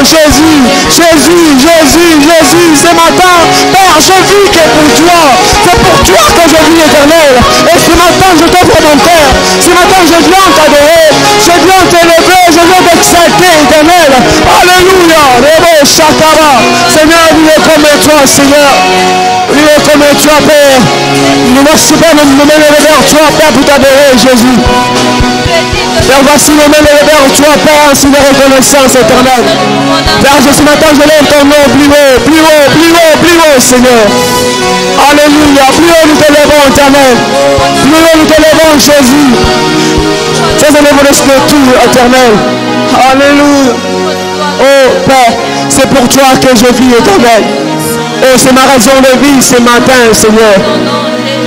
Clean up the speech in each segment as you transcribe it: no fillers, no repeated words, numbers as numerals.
Jésus, Jésus, Jésus, Jésus, ce matin, Père, je vis que pour toi. C'est pour toi que je vis, Éternel. Et ce matin, je t'offre mon cœur. Ce matin, je viens t'adorer. Je viens t'élever. Je viens t'exalter, Éternel. Alléluia. Seigneur, il est comme toi, Seigneur. Il est comme toi, Père. Nous voici, Père, nous mêler vers toi, Père, pour t'adorer, Jésus. Père, voici nous mêler vers toi, Père, ainsi de reconnaissance, Éternel. Père, ce matin, je lève ton nom plus haut, plus haut, plus haut, plus haut, Seigneur. Alléluia. Plus haut, nous te lèvons, Éternel. Plus haut, nous te lèvons, Jésus. C'est un niveau de tout, Éternel. Alléluia. Oh, Père, c'est pour toi que je vis, Éternel. Oh, c'est ma raison de vie ce matin, Seigneur.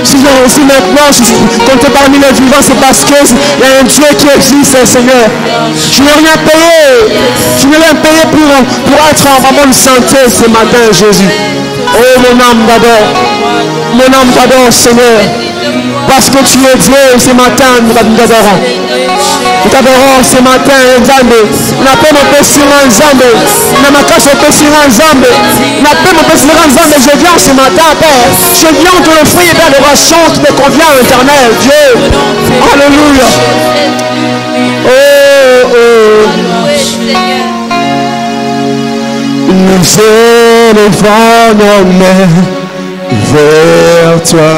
Si maintenant je compte parmi les vivants, c'est parce qu'il y a un Dieu qui existe, Seigneur. Je n'ai rien payé. Je n'ai rien payé pour être en bonne santé ce matin, Jésus. Oh, mon âme t'adore. Mon âme t'adore, Seigneur. Parce que tu es Dieu, ce matin, nous t'adorons. Nous t'adorons ce matin, Nzambe. On appelle mon péché en Nzambe. On n'a pas mon péché en Nzambe. On appelle mon péché en Nzambe. Je viens ce matin, Père. Je viens te l'offrir d'adoration qui te convient, Éternel, Dieu. Alléluia. Oh, oh. Nous élevons nos mains vers toi.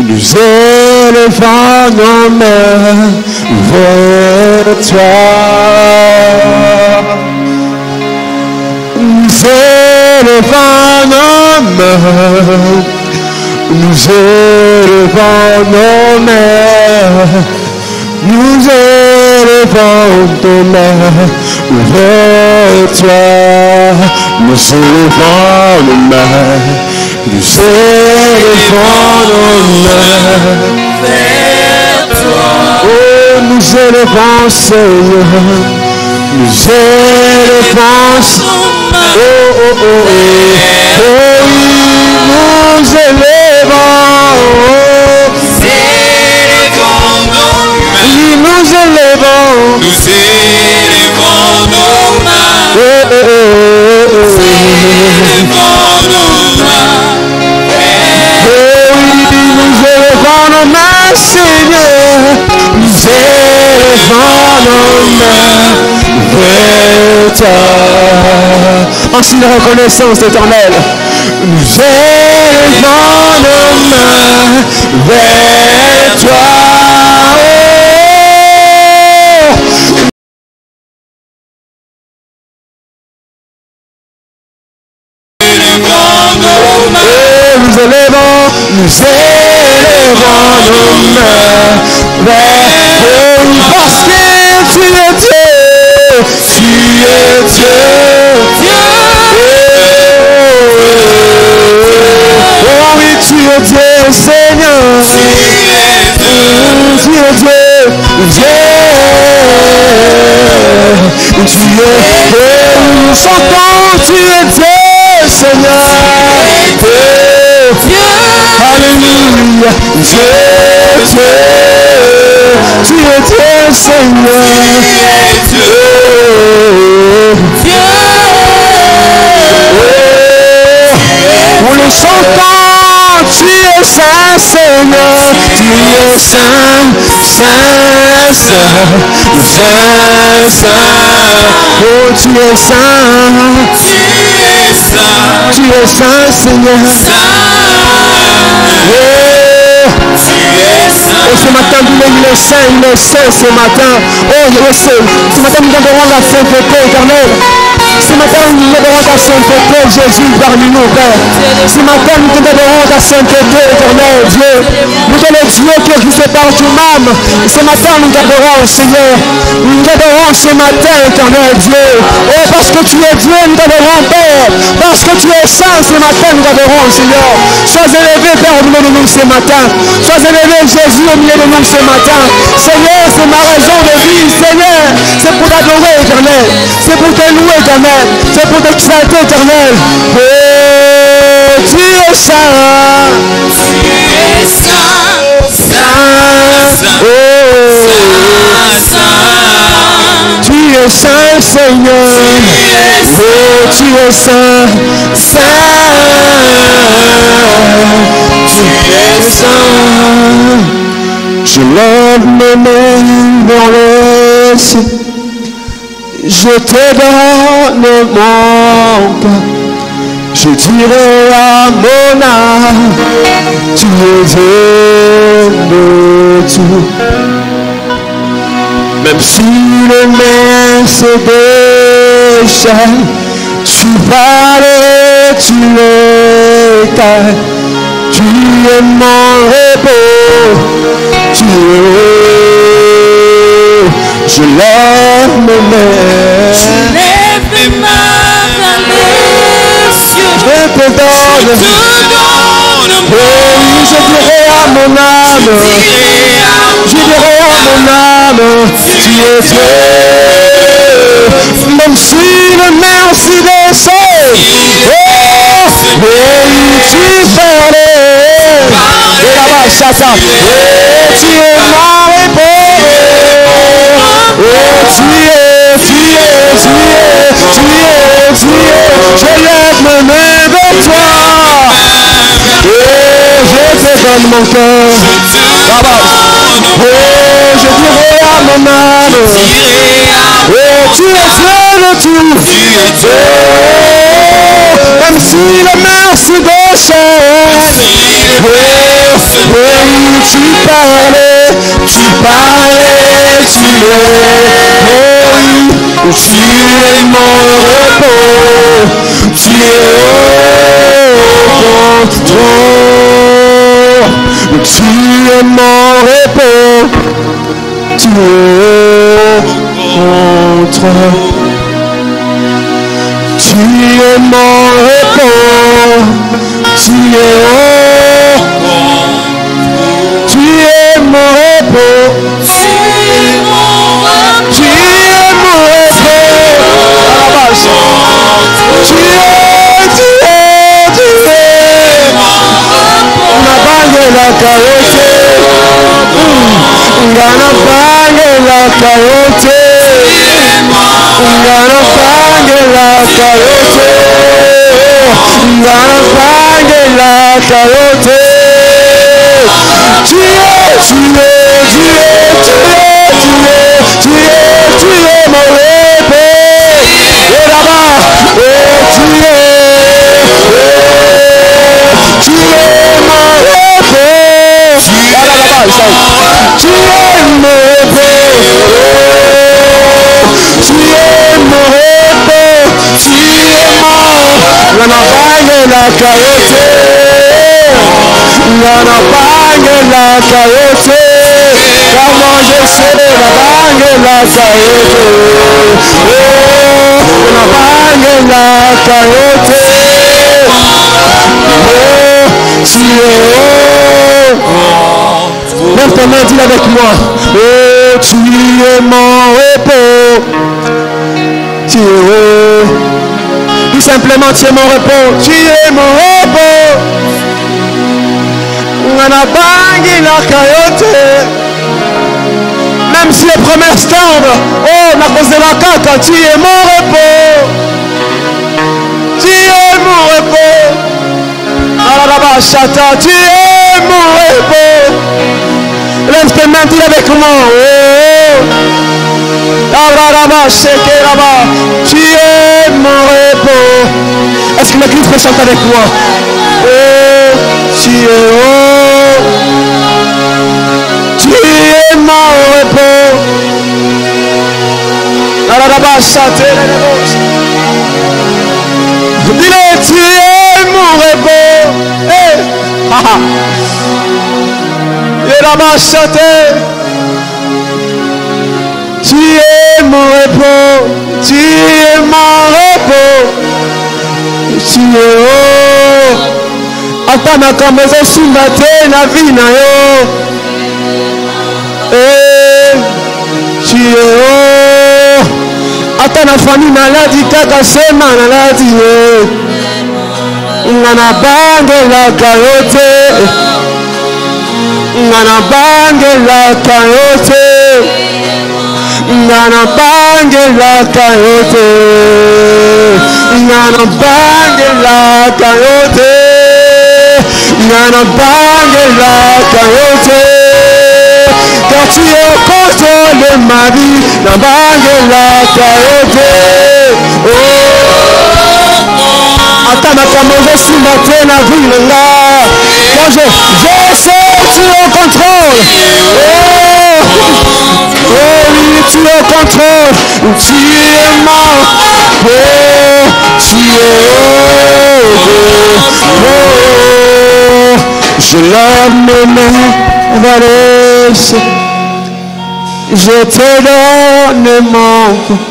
Nous élevons nos mains vers toi. Nous élevons nos mains. Nous élevons nos mains. Nous élevons nos mains vers toi. Nous élevons nos mains. Nous élevons nos mains vers toi. Oh, nous élevons, Seigneur. Nous élevons. Oh, oh, oh, oh. Oh, oui, nous élevons. Oui, nous élevons. Nous élevons nos mains. Oh, oh, oh, oh. Nous élevons nos mains. Nous élevons nos mains, Seigneur. Nous élevons nos mains vers toi. En signe de reconnaissance éternelle. Nous élevons nos mains vers toi. Nous élevons nos mains vers toi. Parce que tu es Dieu, tu es Dieu, Dieu. Oh oui, tu es Dieu, Seigneur. Tu es Dieu, Dieu. Tu es, nous chantons, tu es Dieu, Seigneur. Dieu, alléluia, Dieu, Dieu, tu es Dieu, Seigneur, Dieu, Dieu, oh, nous le chantons, tu es saint, Seigneur, tu es saint, saint, saint, saint, saint, oh, tu es saint. Tu es saint, Seigneur. Oh, ce matin, il est saint ce matin. Oh, je le sais. Ce matin, nous adorons la sainteté éternelle. Ce matin, nous adorons ta sainteté, Jésus, parmi nous, Père. Ce matin, nous adorons ta sainteté éternelle, Dieu. Nous sommes les dieux qui existent partout même. Ce matin, nous t'adorons, Seigneur. Nous t'adorons ce matin, éternel Dieu. Oh, parce que tu es Dieu, nous t'adorons, Père. Parce que tu es saint, ce matin, nous t'adorons, Seigneur. Sois élevé, Père, au milieu de nous ce matin. Sois élevé, Jésus, au milieu de nous ce matin. Seigneur, c'est ma raison de vie, Seigneur. C'est pour t'adorer, éternel. C'est pour te louer, éternel. C'est pour t'exalter, éternel. Oh, tu es saint. Tu es saint, saint, saint, Oh, saint, saint. es saint, Seigneur. Oh, tu es saint, saint. Tu es saint. Je lève mes mains dans le ciel. Je te donne mon cœur. Je dirai à mon âme, tu es digne de tout. Même si le mer se déchaîne, tu parles, tu l'éteins. Tu es mon repos, tu es. Je lève mes mains. Je lève mes mains vers les cieux. Je te donne. Je te donne mon Oui, je dirai à mon âme. Je dirai à mon âme. Tu es Dieu. Même si le mer s'y descend. Oh, oui, tu parlais. Et là-bas, chata. Oh, tu es mon repos. Oh, tu es. Je lève mes mains vers toi. Oh, je te donne mon cœur. Là-bas. Oh, je dirai à mon âme. Oh, tu es Dieu de tout. Oh, même si la mer se déchaîne. Oh, oui, tu parlais, tu es. Oh, tu es mon repos, tu es au contrôle. Tu es mon repos, tu es au contrôle. Tu es mon repos, tu es au contrôle. Tu es mon repos. La carotte, ngana pange la carotte, ngana pange la carotte, ngana pange la carotte. Tu es mon repos. Et là-bas, tu es mon repos. Tu es mon repos, tu es mon repos, tu es mon. La napagne la carotte, la napagne la carotte. Comment je sais la napagne la carotte, la napagne la carotte. Tu es lève ta main, dis avec moi. Oh, tu es mon repos. Tu es. Dis simplement, tu es mon repos. Tu es mon repos. On a bangé la carotte. Même si les promesses tombent. Oh, on a posé la caca. Tu es mon repos. Tu es mon repos. Chata, tu es mon repos. Lève tes mains, dis avec moi. Tu es mon repos. Est-ce que l'église peut chanter avec moi? Oh, tu es mon repos. Dis-le, tu es mon repos. Tu es mon repos, tu es mon repos, tu es haut. Atana comme je suis maté na vie na yo. Tu es haut. Atana famille maladie kaka sema maladie. Ngana bange la carotte. Ngana bange la carotte. Ngana bange bangela kayote. Ngana bangela kayote. Ngana bangela kayote. Car tu es au contrôle de ma vie. Na bangela kayote. Oh. Attends, je suis matin la ville là. Quand je sais tu es au contrôle. Oh oui, tu es au contrôle. Tu es mort. Oh, tu es je lève mes mains vers le ciel. Je te donne mon corps.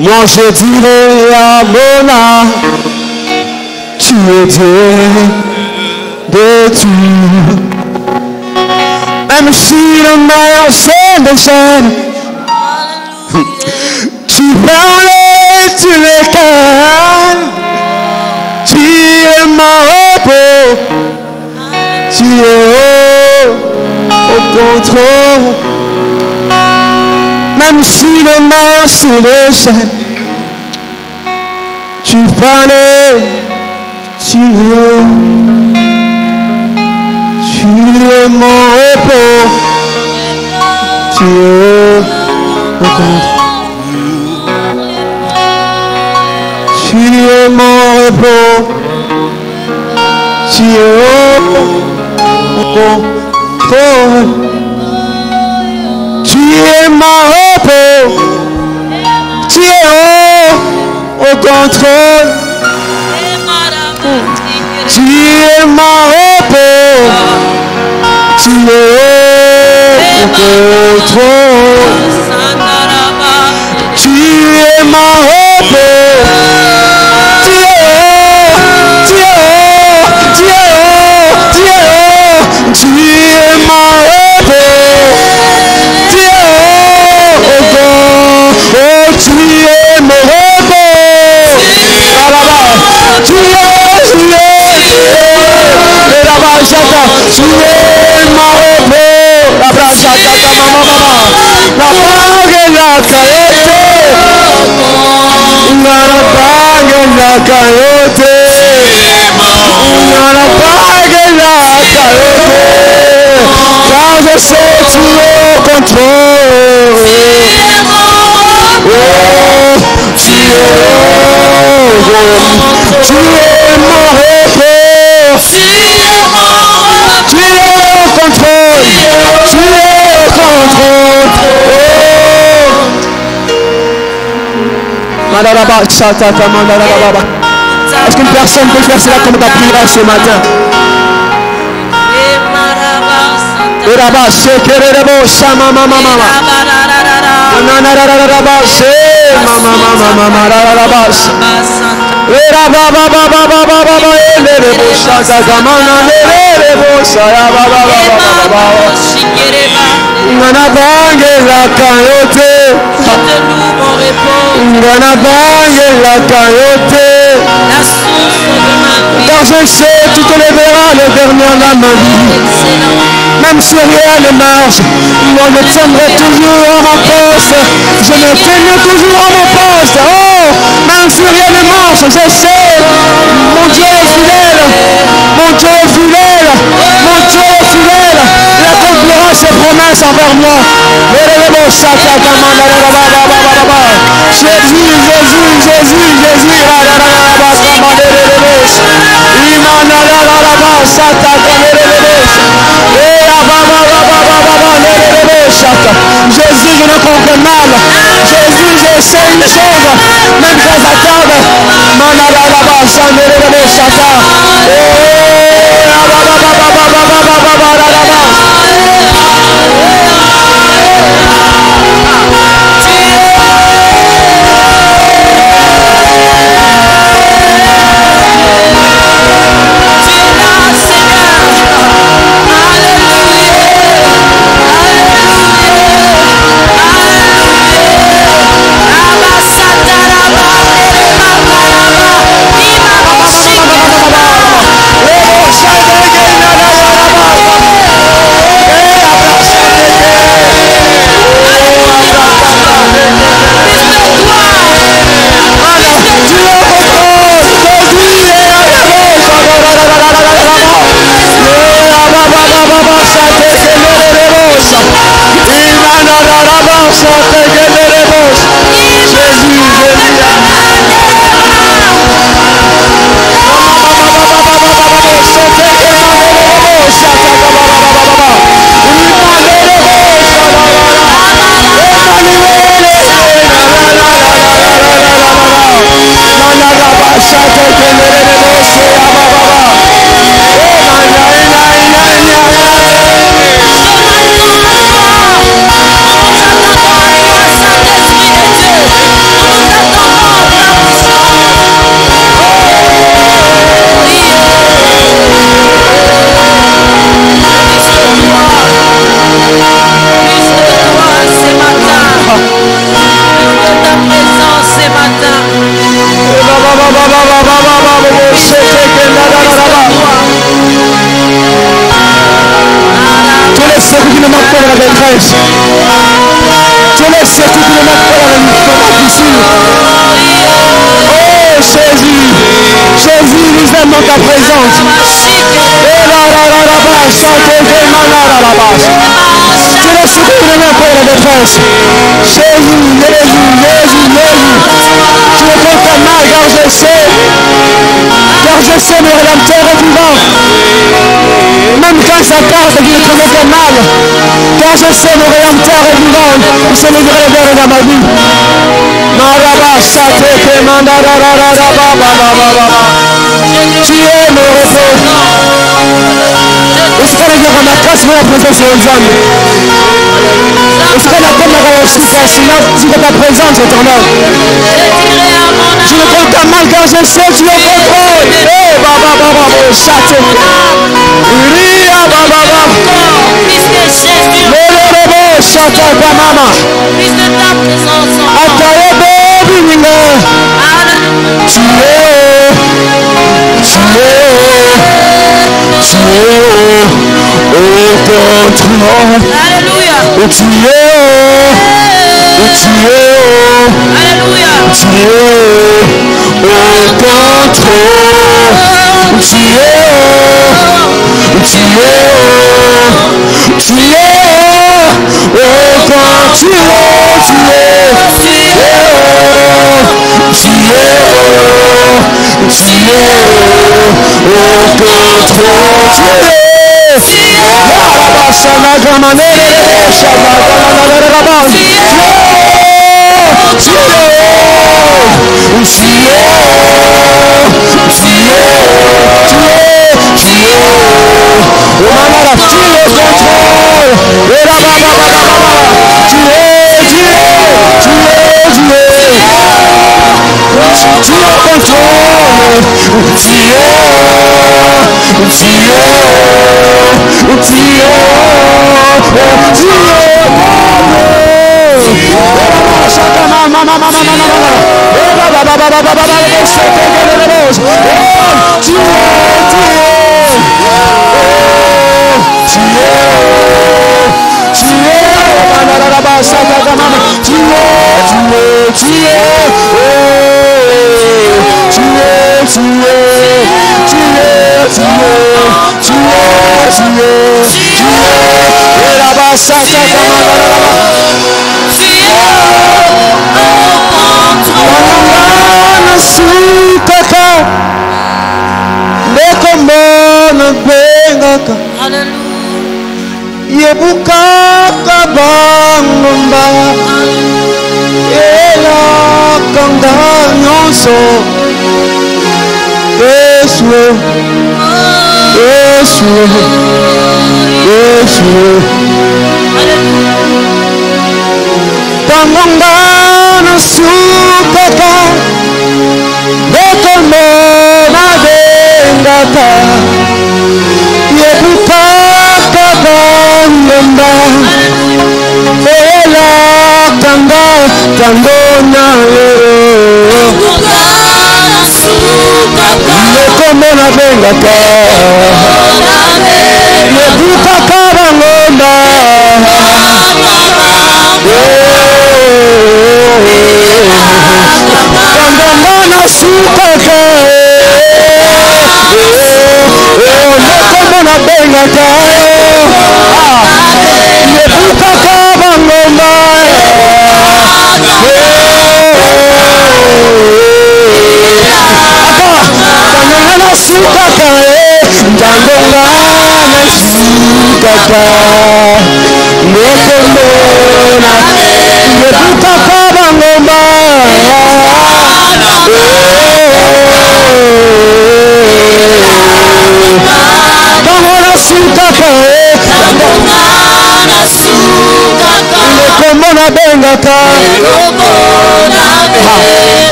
Moi je dirai à mon âme, tu es Dieu de tout. Même si le meilleur c'est des jeunes, tu parlais, tu les calmes, tu es mon repos, tu es au contrôle. Même si le meilleur c'est des jeunes, tu parlais, tu es mon repos, tu es au contrôle. Tu es mon repos, tu es au contrôle. Tu es mon repos, tu es au contrôle. Tu es mon repos, tu es au contrôle. Tu es mon repos, tu es mon repos, tu es au contrôle. Oh, tu es mon repos, tu es là-bas, j'attends. Tu es mon repos. Là-bas, j'attends, maman. La bague, la carotte. La bague, la carotte. La bague, la carotte. Car je sais tu es au contrôle. Oh, tu es mon repos. Tu es au contrôle. Tu es au contrôle. Est-ce qu'une personne peut faire cela comme ta prière ce matin? Car je sais, tu te lèveras le dernier dans ma vie. Même si rien ne marche, moi je tiendrai toujours à mon poste. Je me tiendrai toujours à mon poste. Oh, même si rien ne marche, je sais, mon Dieu est fidèle. Mon Dieu est fidèle. Mon Dieu est fidèle. Il accomplira ses promesses envers moi. Jésus, je ne comprends mal. Jésus, je sais une chose. Même quand j'attends, la détresse. Tu laisses écouter le mot pour la blessure. Oh Jésus, Jésus, nous aimons ta présence. Tu laisses écouter le mot pour la détresse. Jésus, Jésus, Jésus, Jésus. Tu me prends ta main car je sais mon rédempteur est vivant. Même quand ça tarde et qu'il ne commet que mal, car je sais mon rédempteur est vivant, il se livre les verres dans ma vie. Tu es mon repos. Est-ce que la grâce va la présence de Dieu? Est-ce que la caméra aussi fascinante de ta présence éternelle? Je ne compte pas mal car je sais tu es au contrôle. Eh baba baba châté. Ria baba baba. Le châté mama. Ataye baby ninga. Tu es au contrôle. Alléluia. Tu es Alléluia. Tu es au contrôle. Tu es au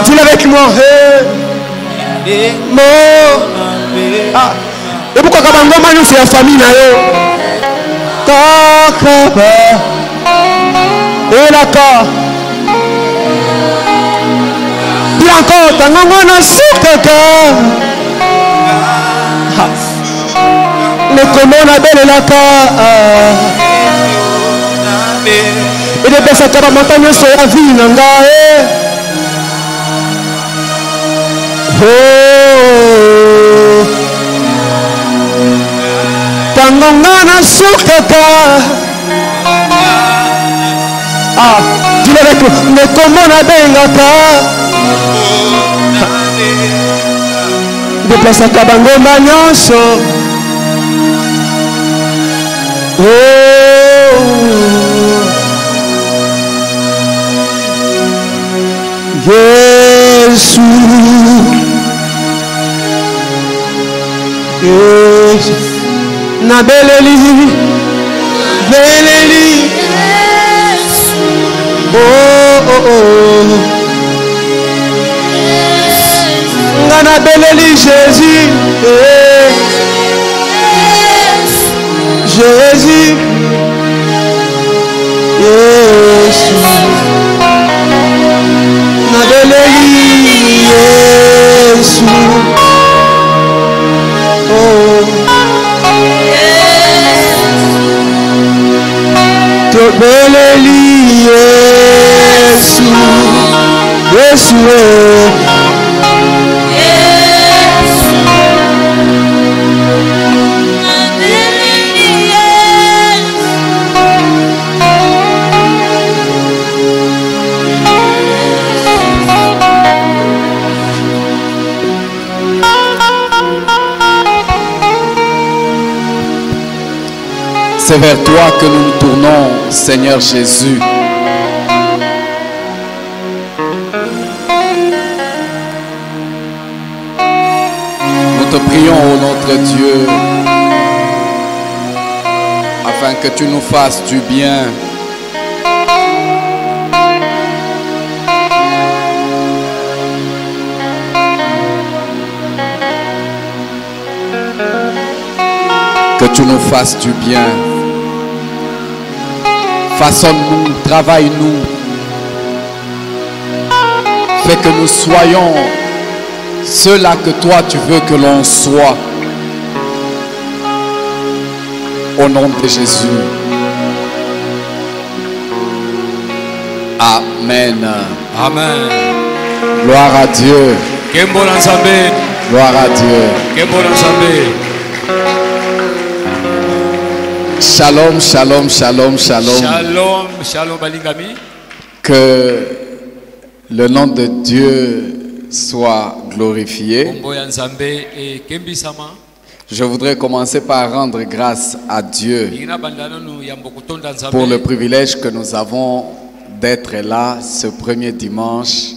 Dis avec moi. Et pourquoi quand on a famille Takaba Elaka Bianco Tangono Sukaka Le Komona Belle Elaka Et de Bessa Kaba Montagne sur la vie Nanga Tangongana Sukaka Ah, dis-le avec nous. Le Komona Bengaka Déplace à Kabango Magnoso Jésus Na Beleli Beleli Ngana Beleli Jésus Jésus Jésus Na Beleli Jésus To Beleli Jésus Jésus C'est vers toi que nous nous tournons, Seigneur Jésus. Nous te prions, ô notre Dieu, afin que tu nous fasses du bien. Que tu nous fasses du bien. Façonne-nous, travaille-nous. Fais que nous soyons ceux-là que toi tu veux que l'on soit. Au nom de Jésus. Amen. Amen. Gloire à Dieu. Gloire à Dieu. Shalom, shalom, shalom, shalom. Shalom, shalom, balingami. Que le nom de Dieu soit glorifié. Je voudrais commencer par rendre grâce à Dieu pour le privilège que nous avons d'être là ce premier dimanche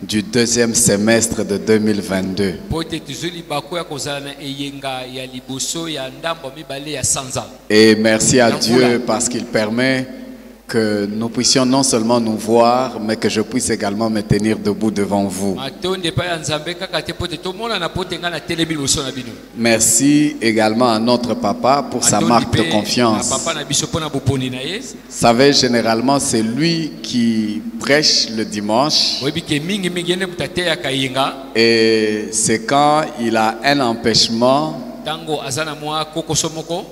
du deuxième semestre de 2022. Et merci à Dieu parce qu'il permet que nous puissions non seulement nous voir, mais que je puisse également me tenir debout devant vous. Merci également à notre papa pour sa marque de confiance. Vous savez, généralement, c'est lui qui prêche le dimanche. Et c'est quand il a un empêchement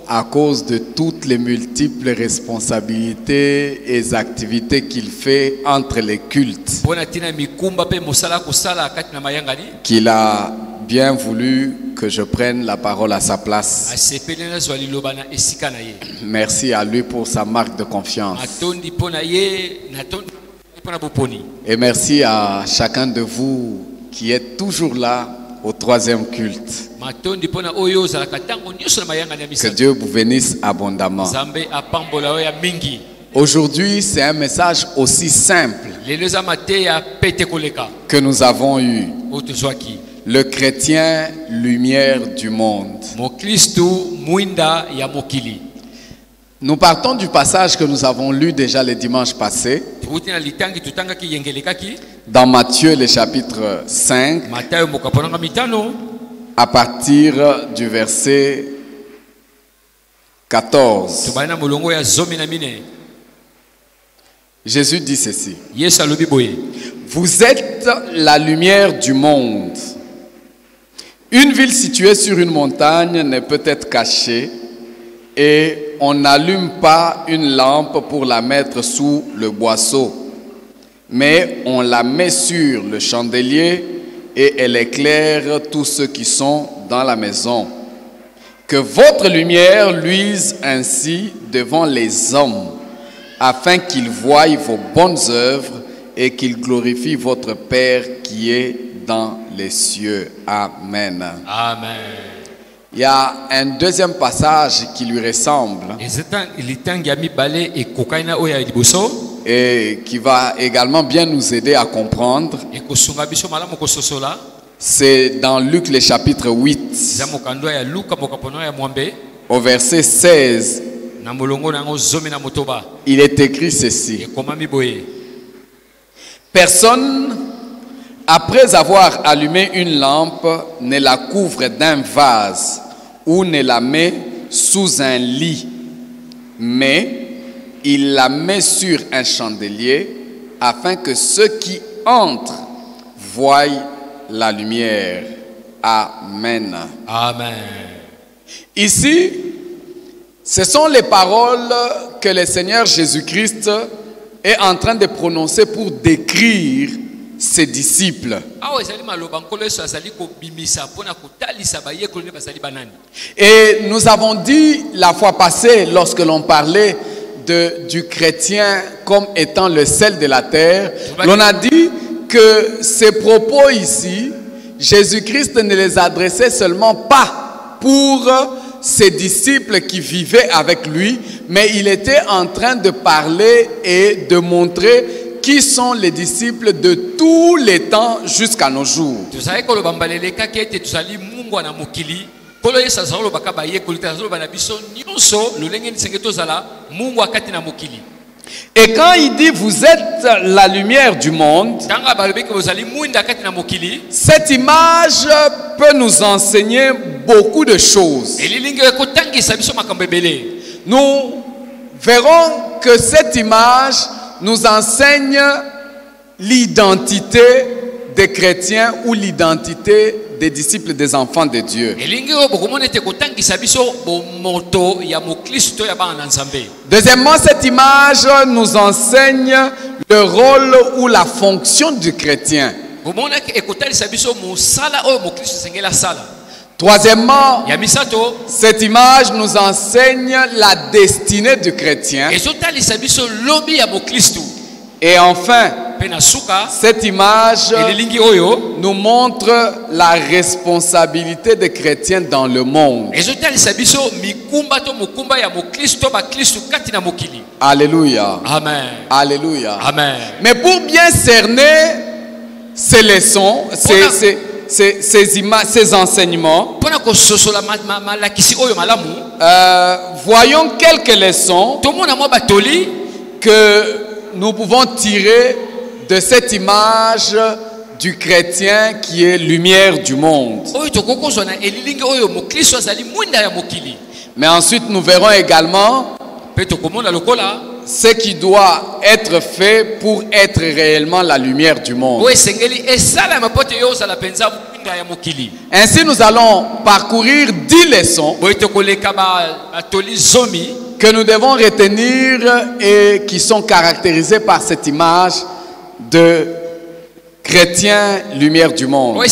à cause de toutes les multiples responsabilités et activités qu'il fait entre les cultes qu'il a bien voulu que je prenne la parole à sa place. Merci à lui pour sa marque de confiance. Et merci à chacun de vous qui êtes toujours là au troisième culte. Que Dieu vous bénisse abondamment. Aujourd'hui, c'est un message aussi simple que nous avons eu. Le chrétien, lumière du monde. Nous partons du passage que nous avons lu déjà le dimanche passé. Dans Matthieu, le chapitre 5, à partir du verset 14. Jésus dit ceci. Vous êtes la lumière du monde. Une ville située sur une montagne ne peut être cachée et on n'allume pas une lampe pour la mettre sous le boisseau, mais on la met sur le chandelier et elle éclaire tous ceux qui sont dans la maison. Que votre lumière luise ainsi devant les hommes, afin qu'ils voient vos bonnes œuvres et qu'ils glorifient votre Père qui est dans les cieux. Amen. Amen. Il y a un deuxième passage qui lui ressemble et qui va également bien nous aider à comprendre. C'est dans Luc le chapitre 8 au verset 16. Il est écrit ceci. Personne, après avoir allumé une lampe, ne la couvre d'un vase ou ne la met sous un lit, mais il la met sur un chandelier afin que ceux qui entrent voient la lumière. Amen. Amen. Ici, ce sont les paroles que le Seigneur Jésus-Christ est en train de prononcer pour décrire ses disciples. Et nous avons dit la fois passée, lorsque l'on parlait du chrétien comme étant le sel de la terre, l'on a dit que ces propos ici, Jésus-Christ ne les adressait seulement pas pour ses disciples qui vivaient avec lui, mais il était en train de parler et de montrer qui sont les disciples de tous les temps jusqu'à nos jours. Et quand il dit vous êtes la lumière du monde, cette image peut nous enseigner beaucoup de choses. Nous verrons que cette image nous enseigne l'identité des chrétiens ou l'identité des disciples des enfants de Dieu. Deuxièmement, cette image nous enseigne le rôle ou la fonction du chrétien. Troisièmement, cette image nous enseigne la destinée du chrétien. Et enfin, cette image nous montre la responsabilité des chrétiens dans le monde. Alléluia. Amen. Alléluia. Amen. Mais pour bien cerner ces leçons, ces enseignements, voyons quelques leçons que nous pouvons tirer de cette image du chrétien qui est lumière du monde. Mais ensuite nous verrons également ce qui doit être fait pour être réellement la lumière du monde. Ainsi nous allons parcourir 10 leçons que nous devons retenir et qui sont caractérisées par cette image de chrétien lumière du monde.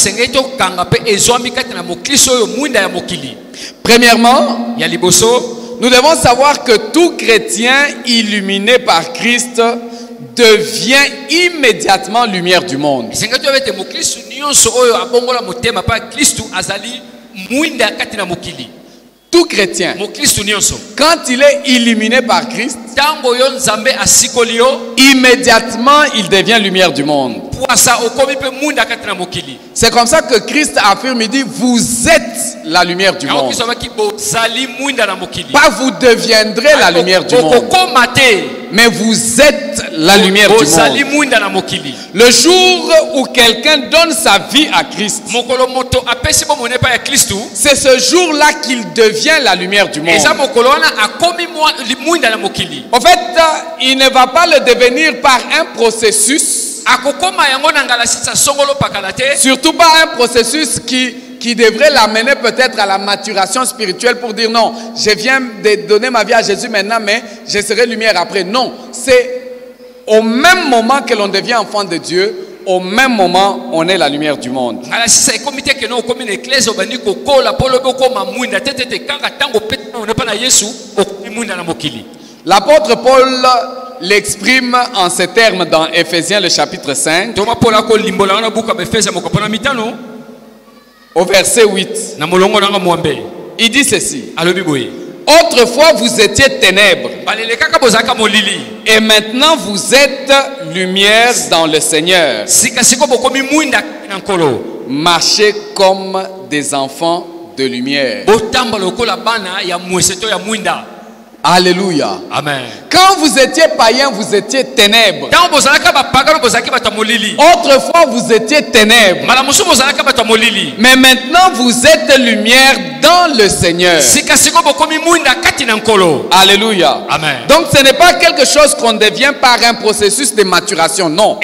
Premièrement, nous devons savoir que tout chrétien illuminé par Christ devient immédiatement lumière du monde. Tout chrétien, quand il est illuminé par Christ, immédiatement il devient lumière du monde. C'est comme ça que Christ affirme, il dit vous êtes la lumière du monde. Pas vous deviendrez la lumière du monde, mais vous êtes la lumière du monde. Le jour où quelqu'un donne sa vie à Christ, c'est ce jour-là qu'il devient la lumière du monde. En fait, il ne va pas le devenir par un processus, surtout pas un processus qui devrait l'amener peut-être à la maturation spirituelle pour dire non, je viens de donner ma vie à Jésus maintenant, mais je serai lumière après. Non, c'est au même moment que l'on devient enfant de Dieu, au même moment, on est la lumière du monde. L'apôtre Paul l'exprime en ces termes dans Éphésiens le chapitre 5, au verset 8. Il dit ceci: autrefois vous étiez ténèbres, et maintenant vous êtes lumière dans le Seigneur. Marchez comme des enfants de lumière. Alléluia. Amen. Quand vous étiez païen, vous étiez ténèbres. Autrefois, vous étiez ténèbres. Mais maintenant, vous êtes lumière dans le Seigneur. Alléluia. Amen. Donc, ce n'est pas quelque chose qu'on devient par un processus de maturation. Non.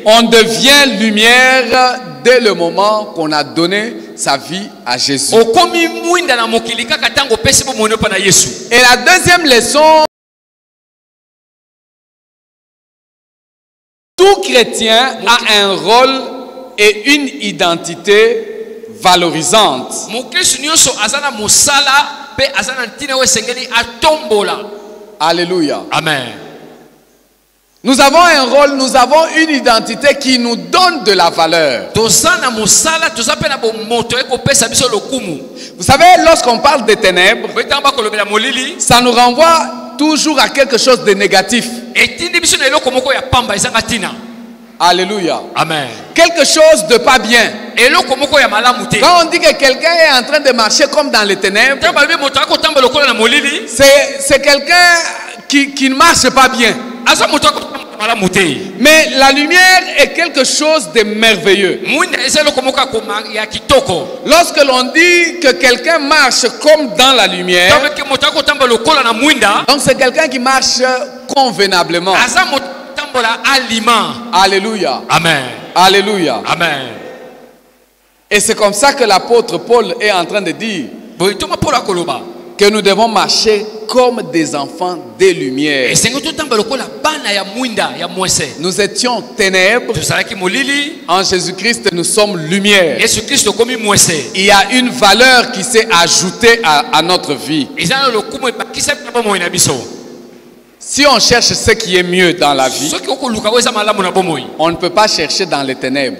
On devient lumière dès le moment qu'on a donné sa vie à Jésus. Et la deuxième leçon, tout chrétien a un rôle et une identité valorisante. Alléluia. Amen. Nous avons un rôle, nous avons une identité qui nous donne de la valeur. Vous savez, lorsqu'on parle des ténèbres, ça nous renvoie toujours à quelque chose de négatif. Alléluia. Amen. Quelque chose de pas bien. Quand on dit que quelqu'un est en train de marcher comme dans les ténèbres, c'est quelqu'un qui ne marche pas bien. Mais la lumière est quelque chose de merveilleux. Lorsque l'on dit que quelqu'un marche comme dans la lumière, donc c'est quelqu'un qui marche convenablement. Alléluia. Amen. Alléluia. Amen. Et c'est comme ça que l'apôtre Paul est en train de dire que nous devons marcher comme des enfants des lumières. Nous étions ténèbres. En Jésus-Christ, nous sommes lumière. Il y a une valeur qui s'est ajoutée à notre vie. Si on cherche ce qui est mieux dans la vie, on ne peut pas chercher dans les ténèbres.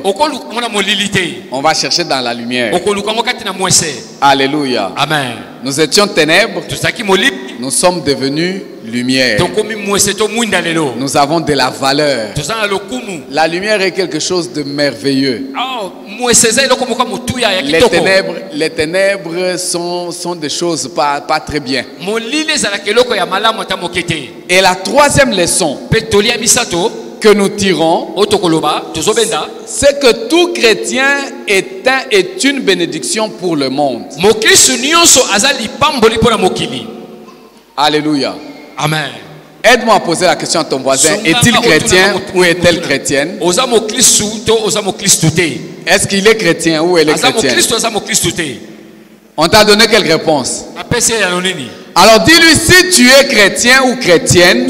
On va chercher dans la lumière. Alléluia. Amen. Nous étions ténèbres. Nous sommes devenus lumière. Nous avons de la valeur. La lumière est quelque chose de merveilleux. Les ténèbres sont des choses pas très bien. Et la troisième leçon que nous tirons, c'est que tout chrétien est une bénédiction pour le monde. Alléluia. Amen. Aide-moi à poser la question à ton voisin. Est-il chrétien ou est-elle chrétienne? Est-ce qu'il est chrétien ou elle est chrétienne? On t'a donné quelle réponse? Alors dis-lui, si tu es chrétien ou chrétienne,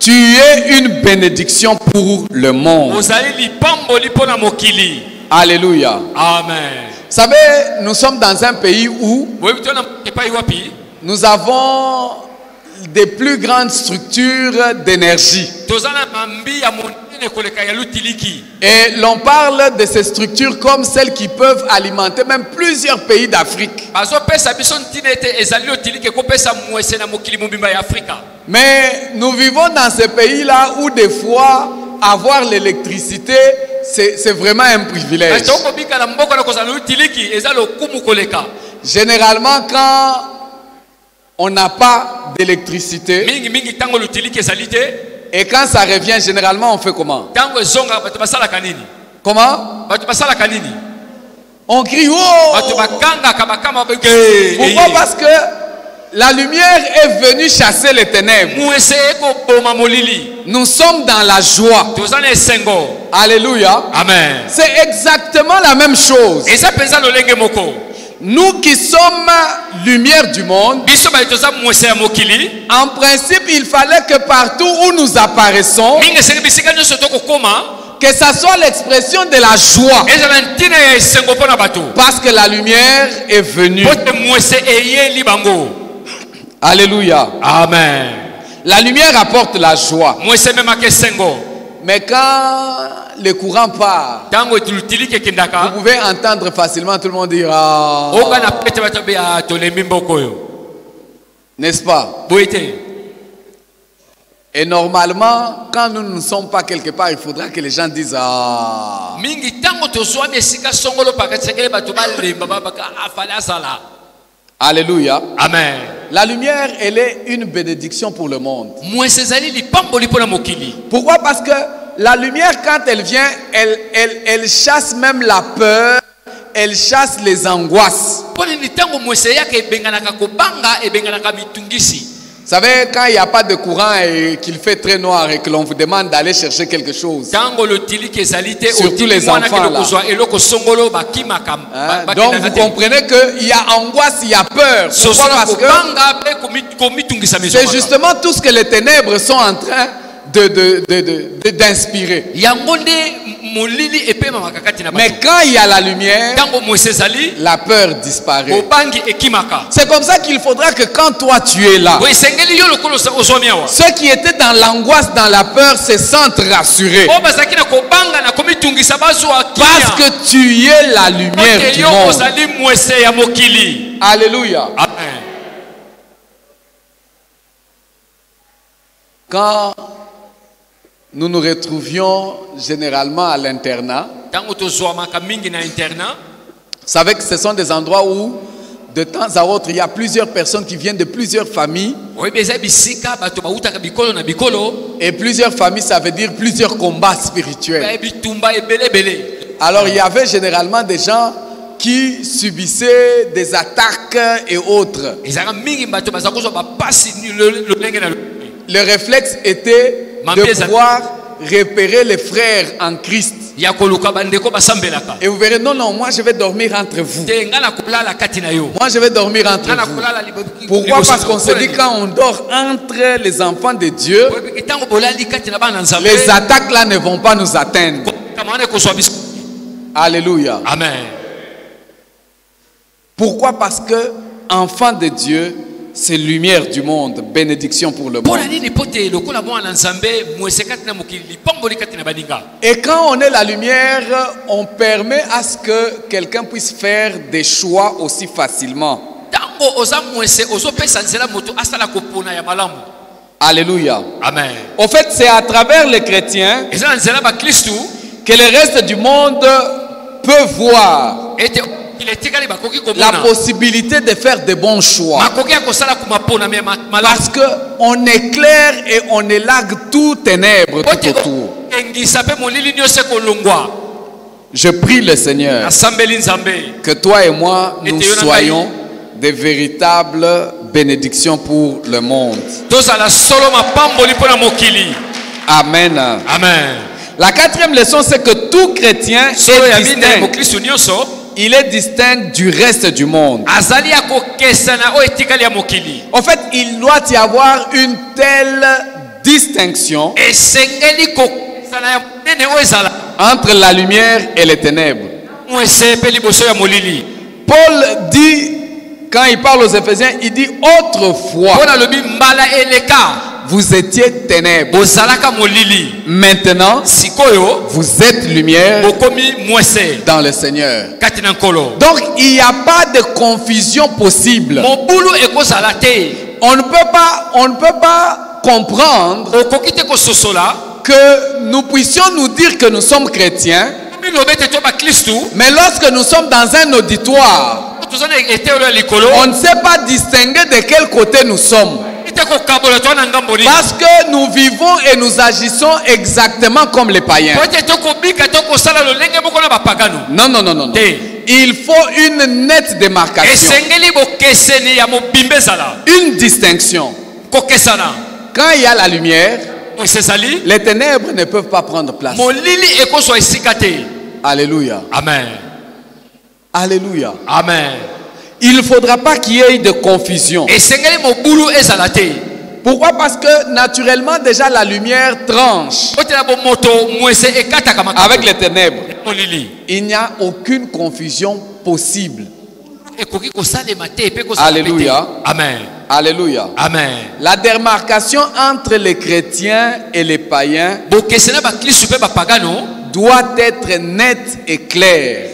tu es une bénédiction pour le monde. Alléluia. Amen. Vous savez, nous sommes dans un pays où nous avons des plus grandes structures d'énergie. Et l'on parle de ces structures comme celles qui peuvent alimenter même plusieurs pays d'Afrique. Mais nous vivons dans ces pays-là où des fois, avoir l'électricité, c'est vraiment un privilège. Généralement, quand on n'a pas d'électricité, et quand ça revient, généralement, on fait comment? Comment? On crie oh! Pourquoi? Parce que la lumière est venue chasser les ténèbres. Nous sommes dans la joie. Alléluia. Amen. C'est exactement la même chose. Nous qui sommes lumière du monde, en principe, il fallait que partout où nous apparaissons, que ça soit l'expression de la joie. Parce que la lumière est venue. Alléluia. Amen. La lumière apporte la joie. Mais quand le courant part, vous pouvez entendre facilement tout le monde dire ah. N'est-ce pas? Et normalement, quand nous ne sommes pas quelque part, il faudra que les gens disent ah. Alléluia. Amen. La lumière, elle est une bénédiction pour le monde. Pourquoi? Parce que la lumière, quand elle vient, elle chasse même la peur, elle chasse les angoisses. Vous savez, quand il n'y a pas de courant et qu'il fait très noir et que l'on vous demande d'aller chercher quelque chose, surtout les enfants là. Donc vous comprenez qu'il y a angoisse, il y a peur. Pourquoi? Parce que c'est justement tout ce que les ténèbres sont en train d'inspirer. Mais quand il y a la lumière, la peur disparaît. C'est comme ça qu'il faudra que quand toi tu es là, ceux qui étaient dans l'angoisse, dans la peur, se sentent rassurés. Parce que tu es la lumière du monde. Alléluia. Quand nous nous retrouvions généralement à l'internat, vous savez que ce sont des endroits où de temps à autre il y a plusieurs personnes qui viennent de plusieurs familles. Et plusieurs familles, ça veut dire plusieurs combats spirituels. Alors il y avait généralement des gens qui subissaient des attaques et autres. Le réflexe était de pouvoir repérer les frères en Christ. Et vous verrez, non, moi je vais dormir entre vous. Moi je vais dormir entre vous. Pourquoi? Parce qu'on se dit quand on dort entre les enfants de Dieu, les attaques là ne vont pas nous atteindre. Alléluia. Amen. Pourquoi? Parce que enfant de Dieu, c'est lumière du monde, bénédiction pour le monde. Et quand on est la lumière, on permet à ce que quelqu'un puisse faire des choix aussi facilement. Alléluia. Amen. Au fait, c'est à travers les chrétiens que le reste du monde peut voir la possibilité de faire de bons choix. Parce qu'on éclaire et on élague tout ténèbres tout autour. Je prie le Seigneur que toi et moi nous soyons des véritables bénédictions pour le monde. Amen. Amen. La quatrième leçon, c'est que tout chrétien est distinct. Il est distinct du reste du monde. En fait, il doit y avoir une telle distinction entre la lumière et les ténèbres. Paul dit, quand il parle aux Éphésiens, il dit autrefois vous étiez ténèbres. Maintenant, vous êtes lumière dans le Seigneur. Donc, il n'y a pas de confusion possible. On ne peut pas comprendre que nous puissions nous dire que nous sommes chrétiens, mais lorsque nous sommes dans un auditoire, on ne sait pas distinguer de quel côté nous sommes. Parce que nous vivons et nous agissons exactement comme les païens. Non, non, non, non, non. Il faut une nette démarcation. Une distinction. Quand il y a la lumière, les ténèbres ne peuvent pas prendre place. Alléluia. Amen. Alléluia. Amen. Il ne faudra pas qu'il y ait de confusion. Pourquoi? Parce que naturellement déjà la lumière tranche avec les ténèbres. Il n'y a aucune confusion possible. Alléluia. Amen. Alléluia. Amen. La démarcation entre les chrétiens et les païens doit être nette et claire.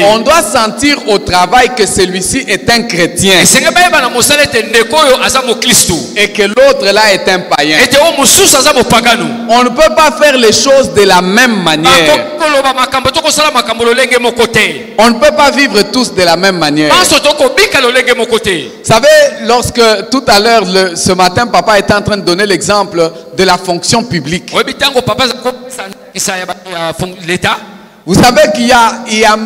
On doit sentir au travail que celui-ci est un chrétien et que l'autre là est un païen. On ne peut pas faire les choses de la même manière. On ne peut pas vivre tous de la même manière. Vous savez, lorsque tout à l'heure, ce matin, papa était en train de donner l'exemple de la fonction publique. Vous savez qu'il y a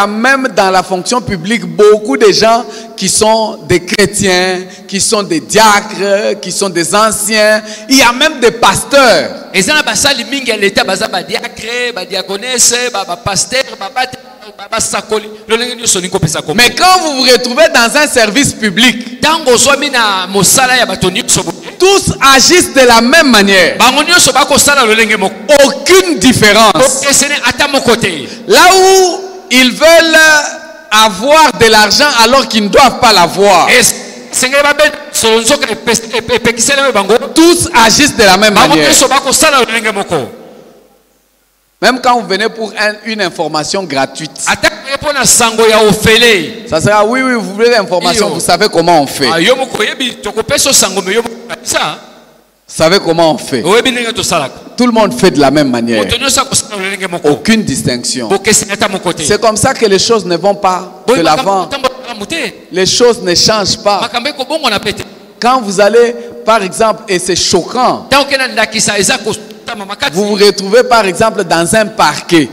même dans la fonction publique beaucoup de gens qui sont des chrétiens, qui sont des diacres, qui sont des anciens. Il y a même des pasteurs. Mais quand vous vous retrouvez dans un service public, tous agissent de la même manière. Aucune différence. Là où ils veulent avoir de l'argent alors qu'ils ne doivent pas l'avoir, tous agissent de la même manière. Même quand vous venez pour une information gratuite, ça sera oui, oui, vous voulez l'information, vous savez comment on fait. Vous savez comment on fait. Tout le monde fait de la même manière. Aucune distinction. C'est comme ça que les choses ne vont pas de l'avant. Les choses ne changent pas. Quand vous allez, par exemple, et c'est choquant, vous vous retrouvez par exemple dans un parquet.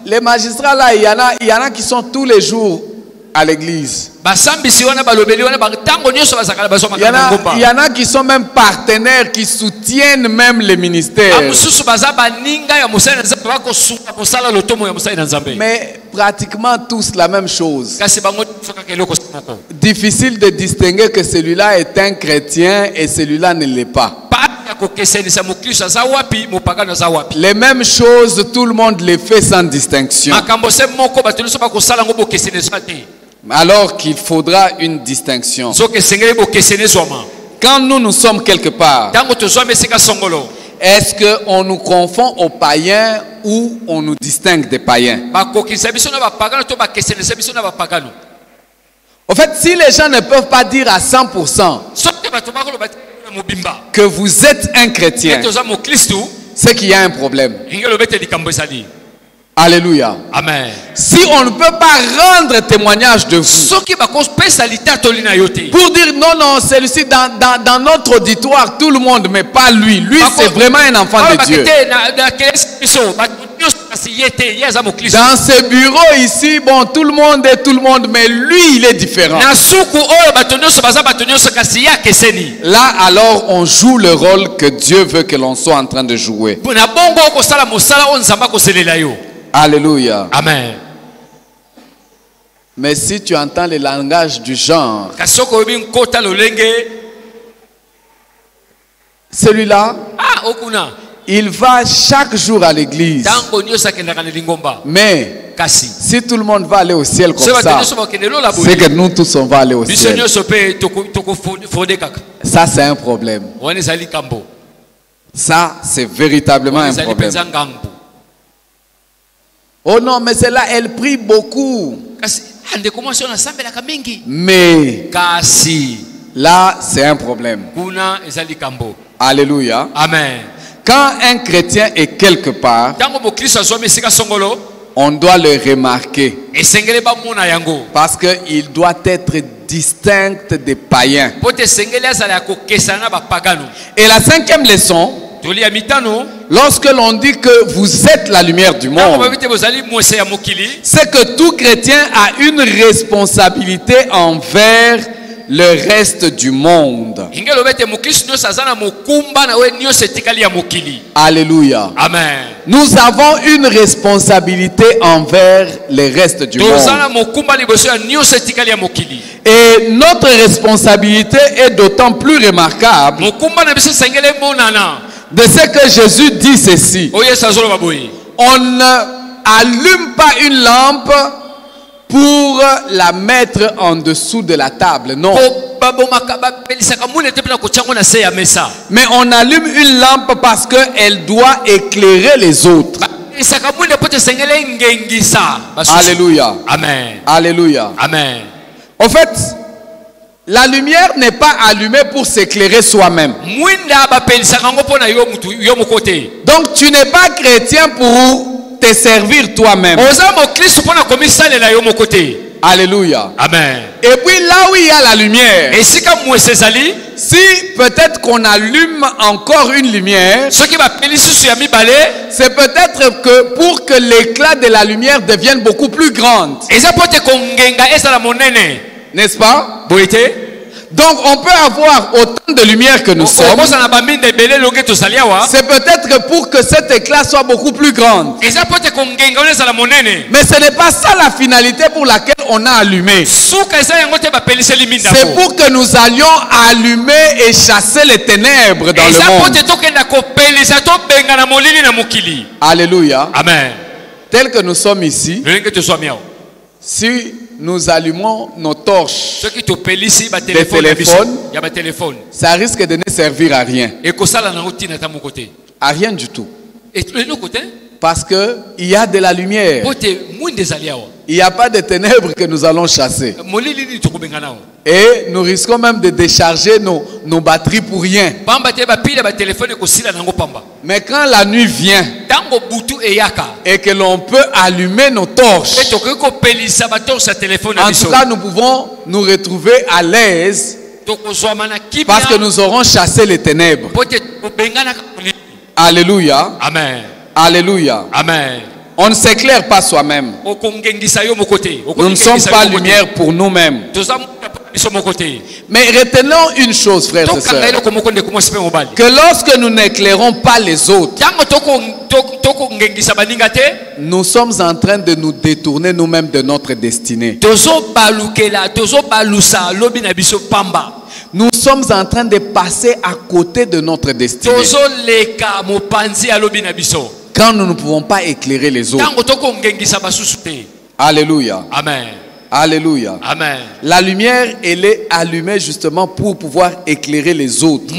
Les magistrats là, il y en a qui sont tous les jours à l'église. Il y en a qui sont même partenaires, qui soutiennent même les ministères. Mais pratiquement tous la même chose. Difficile de distinguer que celui-là est un chrétien et celui-là ne l'est pas. Les mêmes choses, tout le monde les fait sans distinction. Alors qu'il faudra une distinction. Quand nous sommes quelque part, est-ce qu'on nous confond aux païens ou on nous distingue des païens? En fait, si les gens ne peuvent pas dire à 100% que vous êtes un chrétien, c'est qu'il y a un problème. Alléluia. Amen. Si on ne peut pas rendre témoignage de vous, pour dire non, non, celui-ci dans notre auditoire, tout le monde, mais pas lui. Lui, c'est vraiment un enfant de Dieu. Dans ce bureau ici, bon, tout le monde est tout le monde, mais lui, il est différent. Là, alors, on joue le rôle que Dieu veut que l'on soit en train de jouer. Alléluia. Amen. Mais si tu entends le langage du genre, celui-là, il va chaque jour à l'église. Mais si tout le monde va aller au ciel comme ça, c'est que nous tous on va aller au ciel. Ça, c'est un problème. Ça, c'est véritablement un problème. Oh non, mais celle-là, elle prie beaucoup. Mais là, c'est un problème. Alléluia. Amen. Quand un chrétien est quelque part, on doit le remarquer. Parce qu'il doit être distincte des païens. Et la cinquième leçon, lorsque l'on dit que vous êtes la lumière du monde, c'est que tout chrétien a une responsabilité envers le reste du monde. Alléluia. Amen. Nous avons une responsabilité envers le reste du monde. Et notre responsabilité est d'autant plus remarquable de ce que Jésus dit ceci. On n'allume pas une lampe pour la mettre en dessous de la table, non. Mais on allume une lampe parce qu'elle doit éclairer les autres. Alléluia. Amen. Alléluia. Amen. En fait, la lumière n'est pas allumée pour s'éclairer soi-même. Donc tu n'es pas chrétien pour te servir toi-même. Alléluia. Amen. Et puis là où il y a la lumière, si peut-être qu'on allume encore une lumière, c'est peut-être que pour que l'éclat de la lumière devienne beaucoup plus grand. N'est-ce pas? Donc on peut avoir autant de lumière que nous sommes. C'est peut-être que pour que cet éclat soit beaucoup plus grand. Mais ce n'est pas ça la finalité pour laquelle on a allumé. C'est pour que nous allions allumer et chasser les ténèbres dans le monde. Alléluia. Amen. Tel que nous sommes ici, si nous allumons nos torches des téléphones, ça risque de ne servir à rien. À rien du tout. Parce qu'il y a de la lumière. Il n'y a pas de ténèbres que nous allons chasser. Et nous risquons même de décharger nos batteries pour rien. Mais quand la nuit vient et que l'on peut allumer nos torches, en tout cas nous pouvons nous retrouver à l'aise parce que nous aurons chassé les ténèbres. Alléluia. Amen. Alléluia. Amen. On ne s'éclaire pas soi-même. Nous ne sommes pas lumière pour nous-mêmes. Mais retenons une chose, frères et sœurs, que lorsque nous n'éclairons pas les autres, nous sommes en train de nous détourner nous-mêmes de notre destinée. Nous sommes en train de passer à côté de notre destinée quand nous ne pouvons pas éclairer les autres. Alléluia. Amen. Alléluia. Amen. La lumière, elle est allumée justement pour pouvoir éclairer les autres.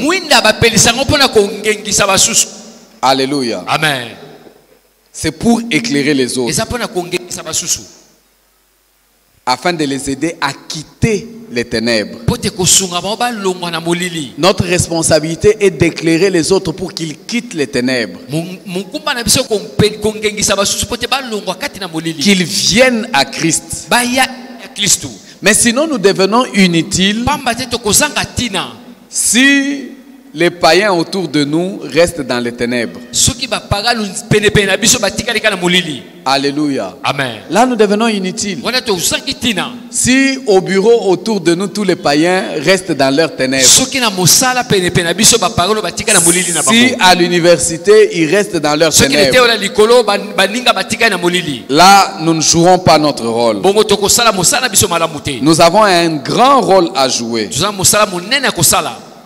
Alléluia. Amen. C'est pour éclairer les autres, afin de les aider à quitter les ténèbres. Notre responsabilité est d'éclairer les autres pour qu'ils quittent les ténèbres, qu'ils viennent à Christ. Mais sinon nous devenons inutiles si les païens autour de nous restent dans les ténèbres. Alléluia. Amen. Là nous devenons inutiles. Si au bureau autour de nous tous les païens restent dans leurs ténèbres, si à l'université ils restent dans leurs ténèbres, là nous ne jouerons pas notre rôle. Nous avons un grand rôle à jouer.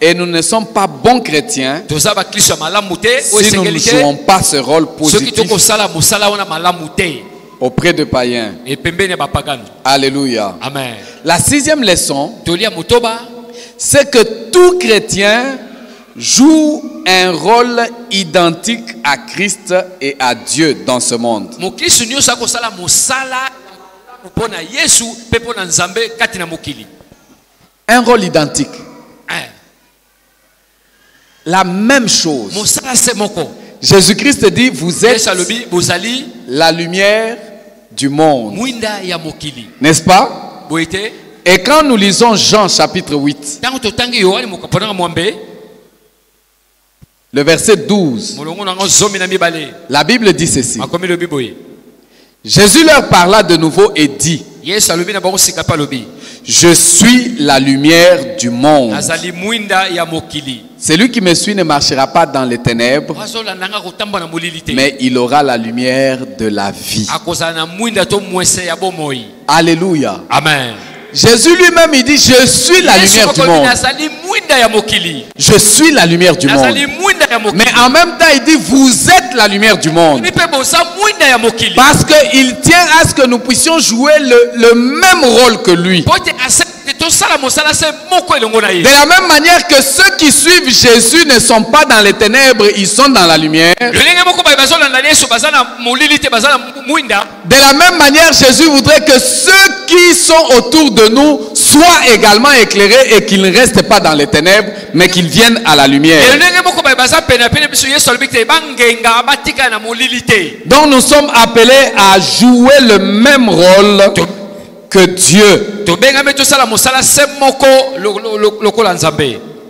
Et nous ne sommes pas bons chrétiens si nous ne jouons pas ce rôle positif auprès de païens. Alléluia. Amen. La sixième leçon, c'est que tout chrétien joue un rôle identique à Christ et à Dieu dans ce monde. Un rôle identique. La même chose. Jésus-Christ dit, vous êtes la lumière du monde. N'est-ce pas? Et quand nous lisons Jean chapitre 8, le verset 12, la Bible dit ceci. Jésus leur parla de nouveau et dit: je suis la lumière du monde. Celui qui me suit ne marchera pas dans les ténèbres, mais il aura la lumière de la vie. Alléluia. Amen. Jésus lui-même, il dit: je suis la lumière du monde. Je suis la lumière du monde. Mais en même temps, il dit: vous êtes la lumière du monde. Parce qu'il tient à ce que nous puissions jouer le même rôle que lui. De la même manière que ceux qui suivent Jésus ne sont pas dans les ténèbres, ils sont dans la lumière. De la même manière, Jésus voudrait que ceux qui sont autour de nous soient également éclairés et qu'ils ne restent pas dans les ténèbres, mais qu'ils viennent à la lumière. Donc nous sommes appelés à jouer le même rôle que Dieu.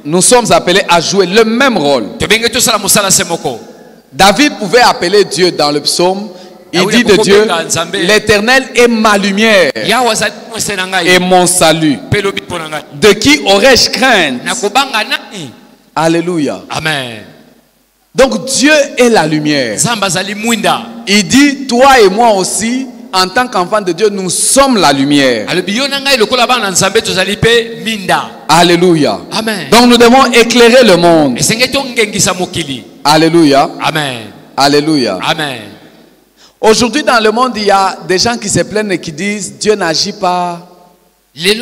Nous sommes appelés à jouer le même rôle. David pouvait appeler Dieu dans le psaume. Il dit de Dieu: l'Éternel est ma lumière et mon salut. De qui aurais-je crainte? Alléluia. Amen. Donc Dieu est la lumière. Il dit: toi et moi aussi, en tant qu'enfants de Dieu, nous sommes la lumière. Alléluia. Amen. Donc nous devons éclairer le monde. Alléluia. Amen. Alléluia. Amen. Aujourd'hui dans le monde, il y a des gens qui se plaignent et qui disent: Dieu n'agit pas. Est-ce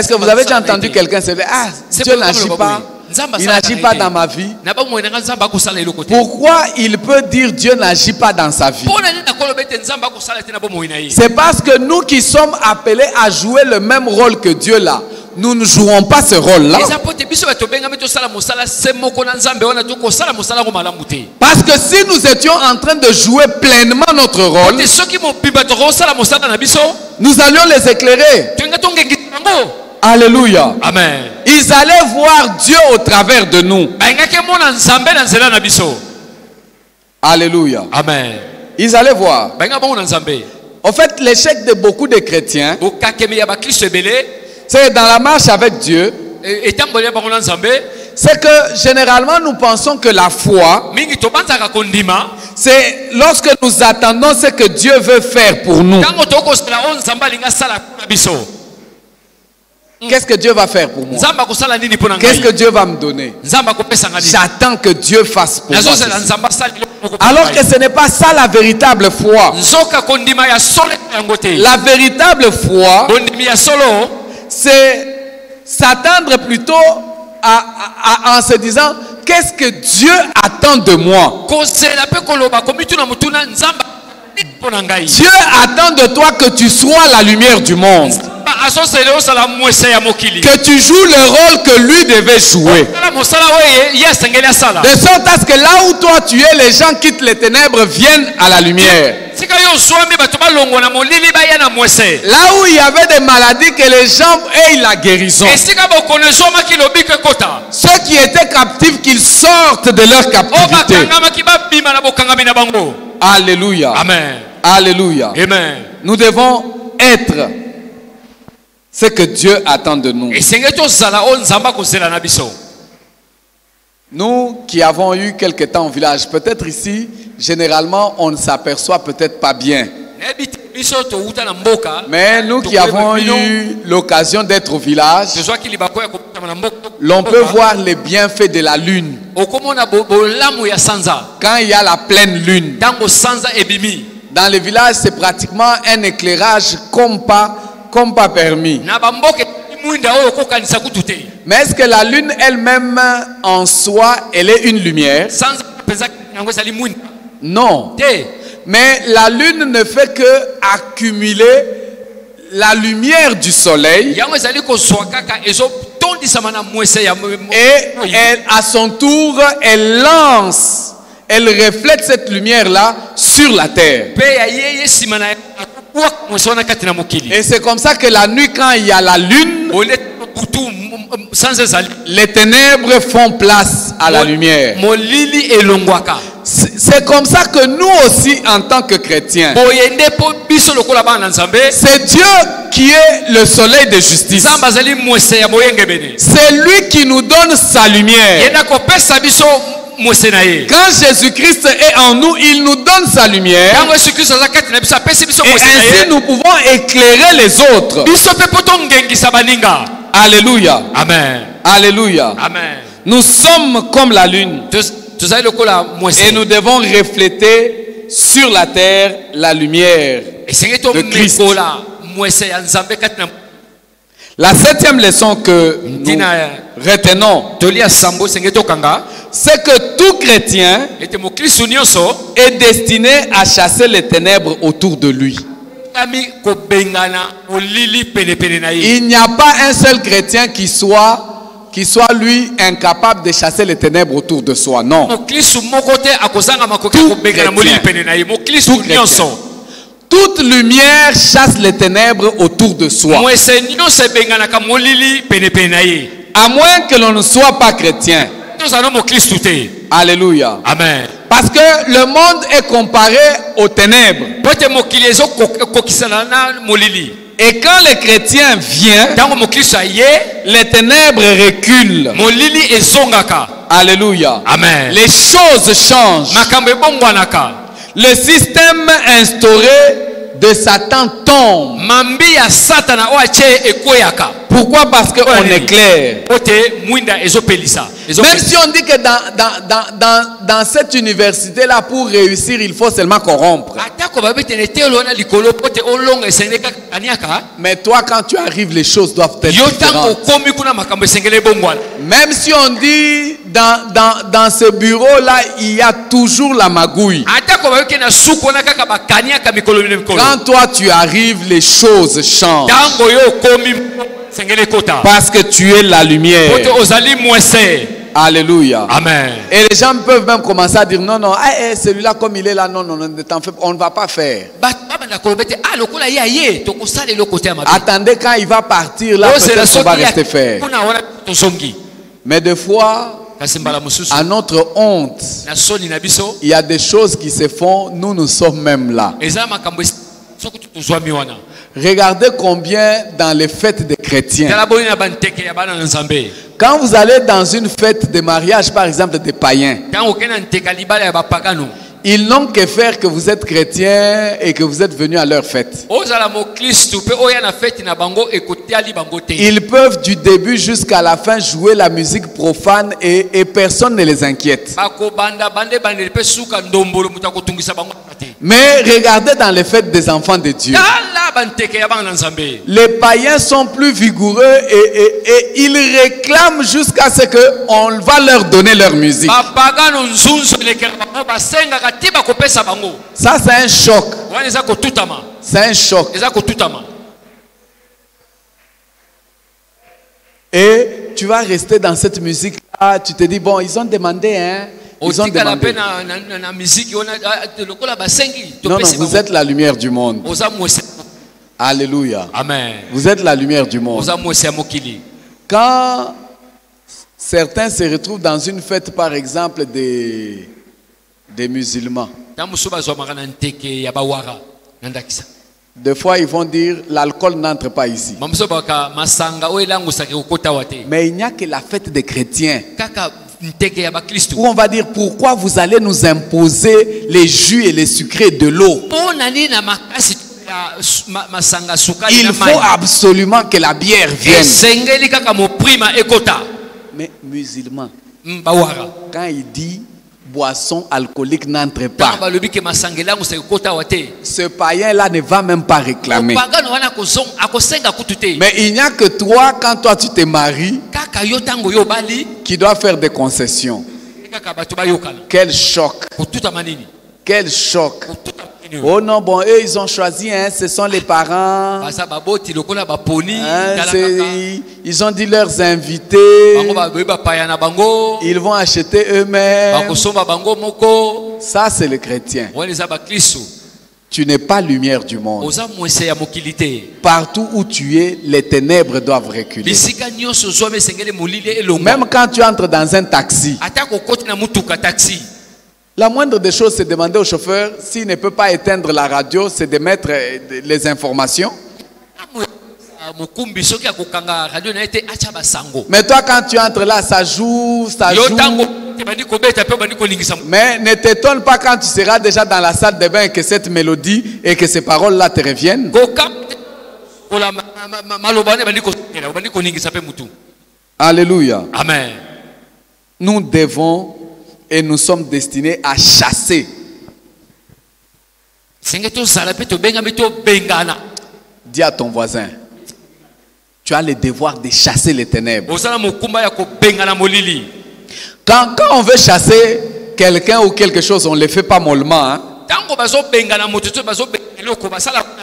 que vous avez déjà entendu quelqu'un se dire: ah, Dieu n'agit pas, il n'agit pas dans ma vie? Pourquoi il peut dire Dieu n'agit pas dans sa vie? C'est parce que nous qui sommes appelés à jouer le même rôle que Dieu là, nous ne jouons pas ce rôle-là. Parce que si nous étions en train de jouer pleinement notre rôle, nous allions les éclairer. Alléluia. Amen. Ils allaient voir Dieu au travers de nous. Alléluia. Amen. Ils allaient voir. En fait, l'échec de beaucoup de chrétiens, c'est dans la marche avec Dieu, c'est que généralement nous pensons que la foi, c'est lorsque nous attendons ce que Dieu veut faire pour nous. Qu'est-ce que Dieu va faire pour moi? Qu'est-ce que Dieu va me donner? J'attends que Dieu fasse pour moi. Alors que ce n'est pas ça la véritable foi. La véritable foi, c'est s'attendre plutôt en se disant: qu'est-ce que Dieu attend de moi? Dieu attend de toi que tu sois la lumière du monde, que tu joues le rôle que lui devait jouer, de sorte à ce que là où toi tu es, les gens quittent les ténèbres, viennent à la lumière. Là où il y avait des maladies, que les gens aient la guérison. Ceux qui étaient captifs, qu'ils sortent de leur captivité. Alléluia. Amen. Alléluia. Amen. Nous devons être ce que Dieu attend de nous. Nous qui avons eu quelque temps au village, peut-être ici, généralement, on ne s'aperçoit peut-être pas bien. Mais nous qui avons eu l'occasion d'être au village, l'on peut voir les bienfaits de la lune. Quand il y a la pleine lune, dans les villages, c'est pratiquement un éclairage comme pas permis. Mais est-ce que la lune elle-même en soi, elle est une lumière? Non. Mais la lune ne fait que accumuler la lumière du soleil. Et elle, à son tour, elle lance elle reflète cette lumière-là sur la terre. Et c'est comme ça que la nuit, quand il y a la lune, les ténèbres font place à la lumière. C'est comme ça que nous aussi, en tant que chrétiens, c'est Dieu qui est le soleil de justice. C'est lui qui nous donne sa lumière. Quand Jésus-Christ est en nous, il nous donne sa lumière. Et ainsi, nous pouvons éclairer les autres. Alléluia. Amen. Alléluia. Amen. Nous sommes comme la lune. Et nous devons refléter sur la terre la lumière de Christ. La septième leçon que nous retenons, c'est que tout chrétien est destiné à chasser les ténèbres autour de lui. Il n'y a pas un seul chrétien qui soit lui incapable de chasser les ténèbres autour de soi. Non. Tout chrétien. Toute lumière chasse les ténèbres autour de soi. À moins que l'on ne soit pas chrétien. Alléluia. Amen. Parce que le monde est comparé aux ténèbres. Et quand les chrétiens viennent, les ténèbres reculent. Alléluia. Amen. Les choses changent. Le système instauré de Satan tombe. Pourquoi? Parce qu'on est clair. Même si on dit que dans cette université-là, pour réussir, il faut seulement corrompre. Mais toi, quand tu arrives, les choses doivent être différentes. Même si on dit dans ce bureau-là, il y a toujours la magouille. Quand toi, tu arrives, les choses changent. Parce que tu es la lumière. Alléluia. Amen. Et les gens peuvent même commencer à dire non, non, celui-là comme il est là, non, non, on ne va pas faire. Attendez, quand il va partir là, peut-être qu'on va rester faire. Mais des fois, à notre honte, il y a des choses qui se font, nous sommes même là. Regardez combien dans les fêtes des chrétiens. Quand vous allez dans une fête de mariage, par exemple, des païens, ils n'ont que faire que vous êtes chrétien et que vous êtes venu à leur fête. Ils peuvent du début jusqu'à la fin jouer la musique profane et personne ne les inquiète. Mais regardez dans les fêtes des enfants de Dieu. Les païens sont plus vigoureux et ils réclament jusqu'à ce qu'on va leur donner leur musique. Ça, c'est un choc. C'est un choc. Et tu vas rester dans cette musique-là. Tu te dis, bon, ils ont demandé, hein. Ils ont demandé. Non, non, vous êtes la lumière du monde. Alléluia. Amen. Vous êtes la lumière du monde. Quand certains se retrouvent dans une fête, par exemple, des musulmans, des fois ils vont dire l'alcool n'entre pas ici. Mais il n'y a que la fête des chrétiens où on va dire pourquoi vous allez nous imposer les jus et les sucrés de l'eau. Il faut absolument que la bière vienne. Mais musulman, quand il dit boisson alcoolique n'entre pas, ce païen-là ne va même pas réclamer. Mais il n'y a que toi, quand toi tu te maries, qui doit faire des concessions. Quel choc! Quel choc! Oh non, bon, eux, ils ont choisi, hein, ce sont les parents. Hein, ils ont dit leurs invités. Ils vont acheter eux-mêmes. Ça, c'est le chrétien. Tu n'es pas lumière du monde. Partout où tu es, les ténèbres doivent reculer. Même quand tu entres dans un taxi, la moindre des choses, c'est de demander au chauffeur s'il ne peut pas éteindre la radio, c'est de mettre les informations. Mais toi, quand tu entres là, ça joue, ça joue. Mais ne t'étonne pas quand tu seras déjà dans la salle de bain que cette mélodie et que ces paroles-là te reviennent. Alléluia. Amen. Nous devons et nous sommes destinés à chasser. Dis à ton voisin, tu as le devoir de chasser les ténèbres. Quand on veut chasser quelqu'un ou quelque chose, on ne le fait pas mollement. Hein?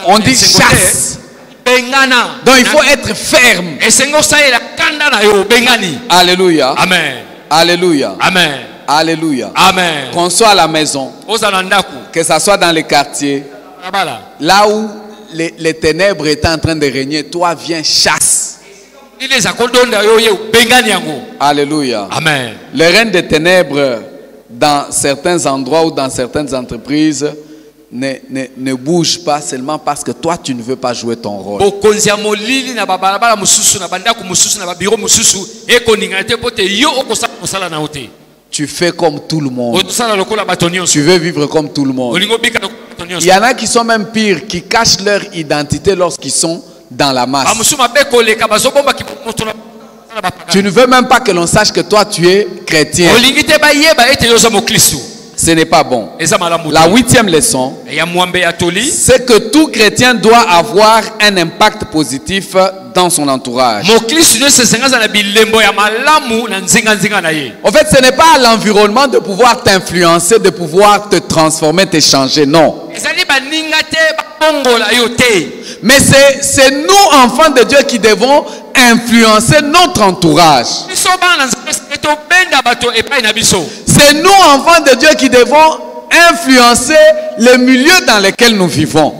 On dit chasse. Donc il faut être ferme. Alléluia. Amen. Alléluia. Amen. Alléluia. Amen. Qu'on soit à la maison, que ça soit dans les quartiers, là où les ténèbres étaient en train de régner, toi viens chasse. Alléluia. Amen. Le règne des ténèbres dans certains endroits ou dans certaines entreprises ne bouge pas seulement parce que toi tu ne veux pas jouer ton rôle. Tu fais comme tout le monde. Tu veux vivre comme tout le monde. Il y en a qui sont même pires, qui cachent leur identité lorsqu'ils sont dans la masse. Tu ne veux même pas que l'on sache que toi tu es chrétien. Ce n'est pas bon. La 8e leçon, c'est que tout chrétien doit avoir un impact positif dans son entourage. En fait, ce n'est pas à l'environnement de pouvoir t'influencer, de pouvoir te transformer, te changer, non. Mais c'est nous, enfants de Dieu, qui devons influencer notre entourage. C'est nous, enfants de Dieu, qui devons influencer le milieu dans lequel nous vivons.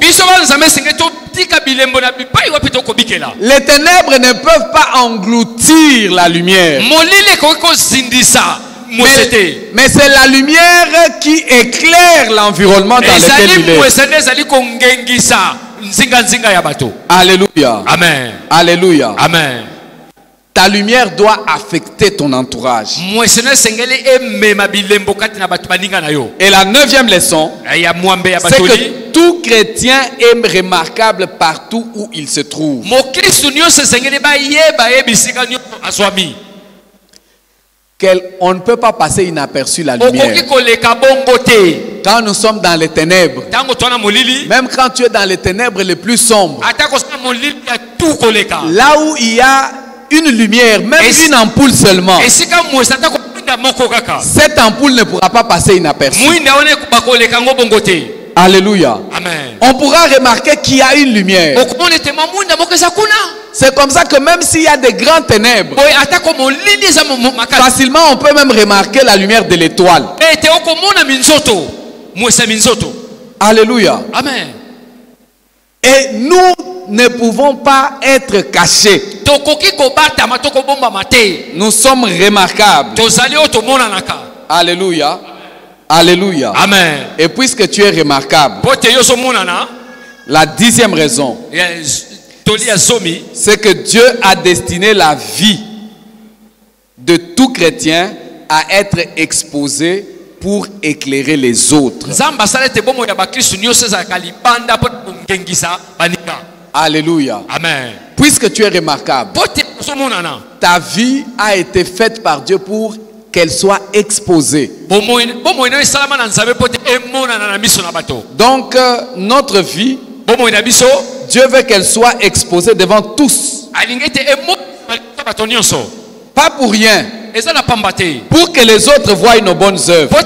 Les ténèbres ne peuvent pas engloutir la lumière. Mais c'est la lumière qui éclaire l'environnement dans lequel il est. Alléluia. Amen. Alléluia. Amen. Ta lumière doit affecter ton entourage. Et la 9e leçon, c'est que tout chrétien est remarquable partout où il se trouve. On ne peut pas passer inaperçu la lumière. Quand nous sommes dans les ténèbres, même quand tu es dans les ténèbres les plus sombres, là où il y a une lumière, même une ampoule seulement, cette ampoule ne pourra pas passer inaperçue. Alléluia. Amen. On pourra remarquer qu'il y a une lumière. C'est comme ça que même s'il y a des grandes ténèbres, facilement on peut même remarquer la lumière de l'étoile. Alléluia. Amen. Et nous ne pouvons pas être cachés. Nous sommes remarquables. Alléluia. Alléluia. Amen. Et puisque tu es remarquable, la 10e raison, c'est que Dieu a destiné la vie de tout chrétien à être exposé pour éclairer les autres. Alléluia. Amen. Puisque tu es remarquable, ta vie a été faite par Dieu pour qu'elle soit exposée. Donc notre vie, Dieu veut qu'elle soit exposée devant tous. Pas pour rien. Pour que les autres voient nos bonnes œuvres.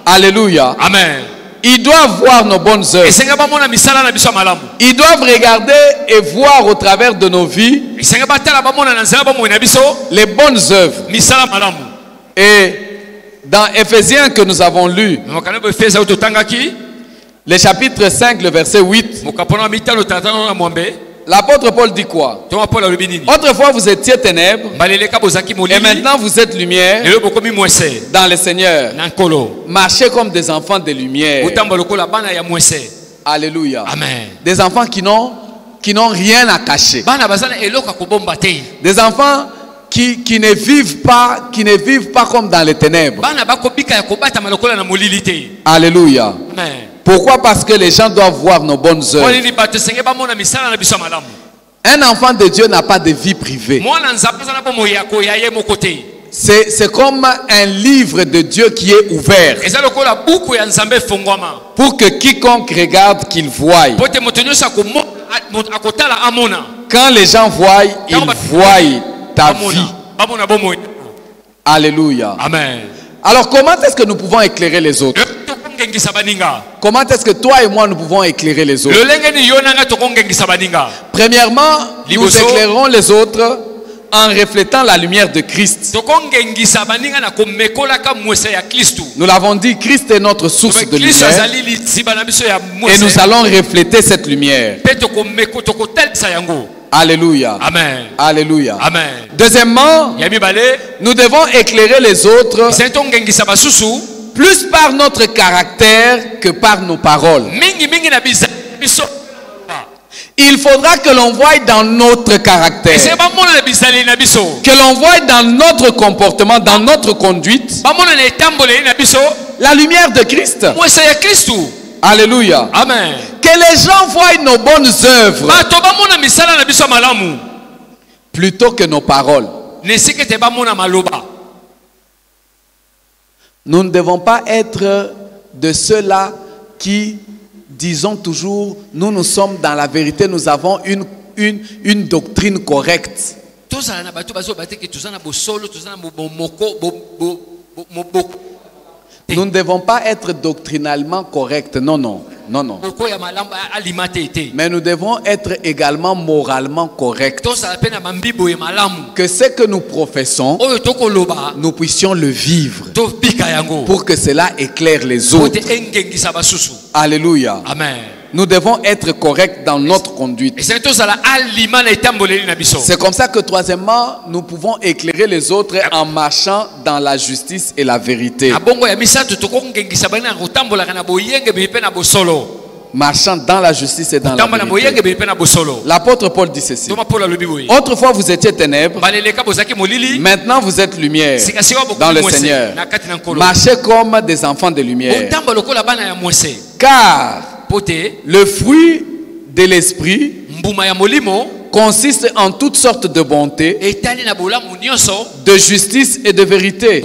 Alléluia. Amen. Ils doivent voir nos bonnes œuvres. Ils doivent regarder et voir au travers de nos vies les bonnes œuvres. Et dans Éphésiens que nous avons lu, le chapitre 5, le verset 8, l'apôtre Paul dit quoi? Autrefois vous étiez ténèbres et maintenant vous êtes lumière dans le Seigneur. Marchez comme des enfants de lumière. Alléluia. Amen. Des enfants qui n'ont rien à cacher. Des enfants qui ne vivent pas comme dans les ténèbres. Alléluia. Amen. Pourquoi? Parce que les gens doivent voir nos bonnes œuvres. Un enfant de Dieu n'a pas de vie privée. C'est comme un livre de Dieu qui est ouvert pour que quiconque regarde qu'il voie. Quand les gens voient, ils voient ta vie. Alléluia. Amen. Alors comment est-ce que nous pouvons éclairer les autres? Comment est-ce que toi et moi nous pouvons éclairer les autres? Premièrement, nous éclairons les autres en reflétant la lumière de Christ. Nous l'avons dit, Christ est notre source de lumière et nous allons refléter cette lumière. Alléluia. Amen. Alléluia. Amen. Deuxièmement, nous devons éclairer les autres plus par notre caractère que par nos paroles. Il faudra que l'on voie dans notre caractère, que l'on voie dans notre comportement, dans notre conduite, la lumière de Christ. Alléluia. Amen. Que les gens voient nos bonnes œuvres plutôt que nos paroles. Nous ne devons pas être de ceux-là qui disons toujours, nous sommes dans la vérité, nous avons une doctrine correcte. Nous ne devons pas être doctrinalement corrects, non, non, non, non. Mais nous devons être également moralement corrects. Que ce que nous professons, nous puissions le vivre pour que cela éclaire les autres. Alléluia. Amen. Nous devons être corrects dans notre conduite. C'est comme ça que troisièmement, nous pouvons éclairer les autres en marchant dans la justice et la vérité. Marchant dans la justice et dans la vérité. L'apôtre Paul dit ceci. Autrefois vous étiez ténèbres, maintenant vous êtes lumière dans le Seigneur. Marchez comme des enfants de lumière. Car le fruit de l'esprit consiste en toutes sortes de bonté, de justice et de vérité.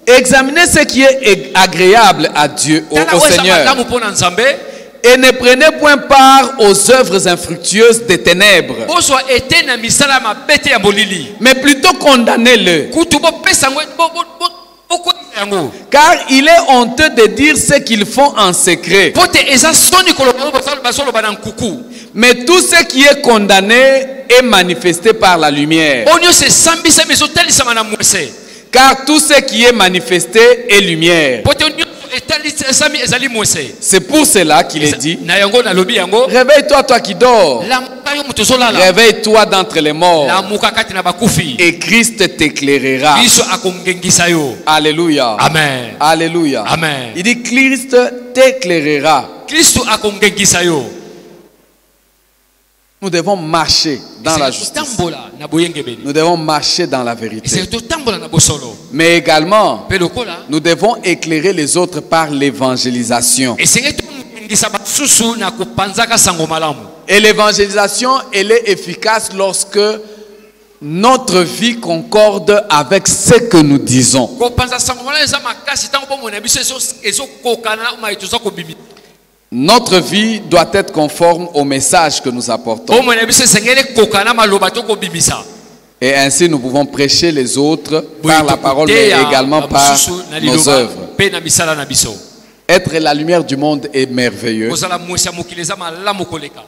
Examinez ce qui est agréable à Dieu, au Seigneur. Et ne prenez point part aux œuvres infructueuses des ténèbres, mais plutôt condamnez-le. Car il est honteux de dire ce qu'ils font en secret. Mais tout ce qui est condamné est manifesté par la lumière. Car tout ce qui est manifesté est lumière. C'est pour cela qu'il est dit: réveille-toi, toi qui dors. Réveille-toi d'entre les morts et Christ t'éclairera. Alléluia. Amen. Alléluia. Amen. Il dit Christ t'éclairera. Nous devons marcher dans la justice. Nous devons marcher dans la vérité. Mais également, nous devons éclairer les autres par l'évangélisation. Et l'évangélisation, elle est efficace lorsque notre vie concorde avec ce que nous disons. Notre vie doit être conforme au message que nous apportons. Et ainsi nous pouvons prêcher les autres par la parole, mais également par nos œuvres. Être la lumière du monde est merveilleux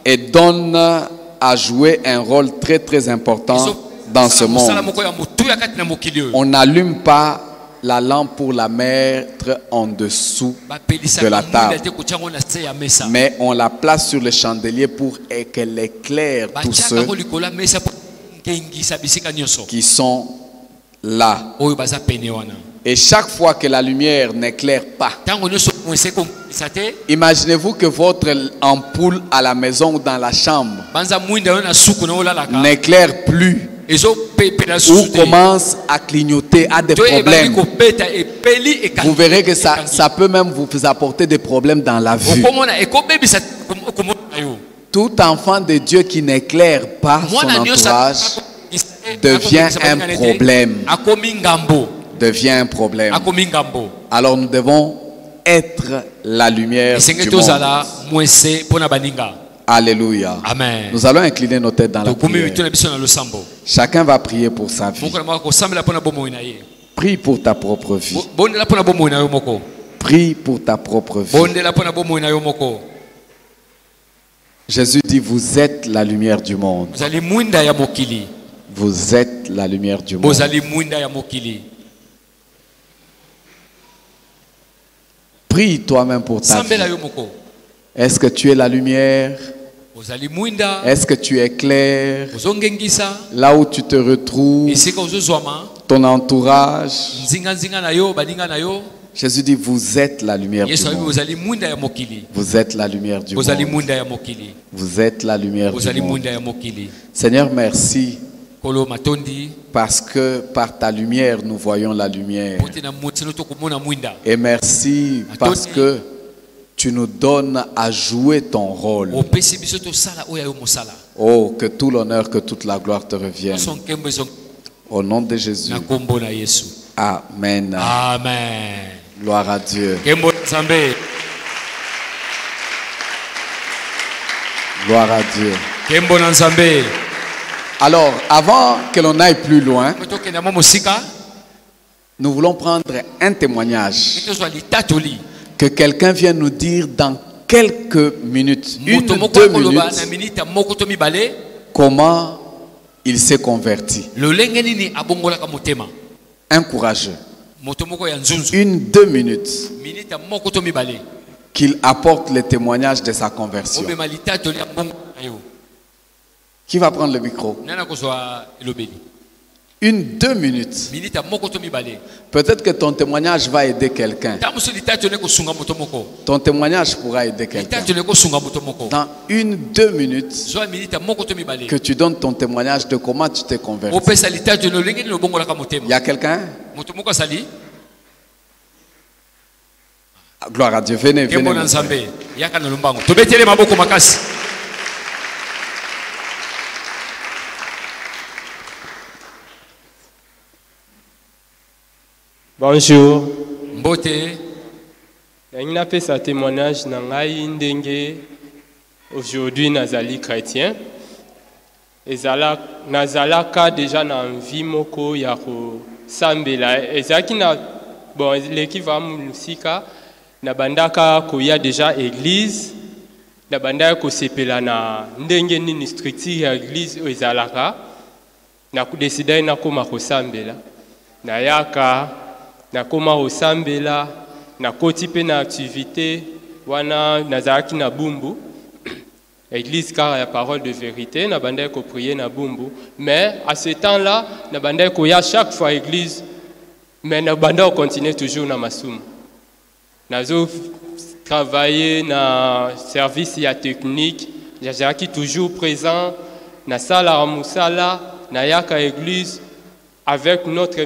et donne à jouer un rôle très très important dans ce monde. On n'allume pas la lampe pour la mettre en dessous de la table, mais on la place sur le chandelier pour qu'elle éclaire tous ceux qui sont là. Et chaque fois que la lumière n'éclaire pas, imaginez-vous que votre ampoule à la maison ou dans la chambre n'éclaire plus ou commence à clignoter, à des problèmes. Vous verrez que ça peut même vous apporter des problèmes dans la vue. Tout enfant de Dieu qui n'éclaire pas son entourage devient un problème. Devient un problème. Alors nous devons être la lumière du monde. Alléluia. Amen. Nous allons incliner nos têtes dans la prière. Chacun va prier pour sa vie. Prie pour ta propre vie. Prie pour ta propre vie. Jésus dit, vous êtes la lumière du monde. Vous êtes la lumière du monde. Prie toi-même pour ta vie. Est-ce que tu es la lumière? Est-ce que tu éclaires là où tu te retrouves, ton entourage? Jésus dit, vous êtes la lumière du monde. Vous êtes la lumière du monde. Vous êtes la lumière du monde. Seigneur, merci. Parce que par ta lumière, nous voyons la lumière. Et merci parce que tu nous donnes à jouer ton rôle. Oh, que tout l'honneur, que toute la gloire te revienne. Au nom de Jésus. Amen. Amen. Gloire à Dieu. Gloire à Dieu. Alors, avant que l'on aille plus loin, nous voulons prendre un témoignage. Que quelqu'un vienne nous dire dans quelques minutes, 1-2 minutes, comment il s'est converti. Un courageux. 1-2 minutes. Qu'il apporte le témoignage de sa conversion. Qui va prendre le micro? 1-2 minutes. Peut-être que ton témoignage va aider quelqu'un. Ton témoignage pourra aider quelqu'un. Dans 1-2 minutes, que tu donnes ton témoignage de comment tu t'es converti. Il y a quelqu'un? Gloire à Dieu. Venez, venez. Bonjour. Mbote. Je fais ce témoignage ndenge aujourd'hui nazali chrétien. Ezala nazalaka déjà na vie moko ya ko sambela. Ezaki na bon l'équivalent musika na bandaka ko ya déjà église. Na bandaka ko sepela na ndenge nini structure ya église ezalaka. Na ku décider na koma ko sambela. Na yaka nakoma osambela nakoti pe na activité wana nazaki na bumbu église car la parole de vérité na bandai ko prier na bumbu mais à ce temps-là na bandai ko ya chaque fois église mais na bandai continuer toujours na masumu nazo travailler na service ya technique j'aki toujours présent na sala musala na yaka église avec notre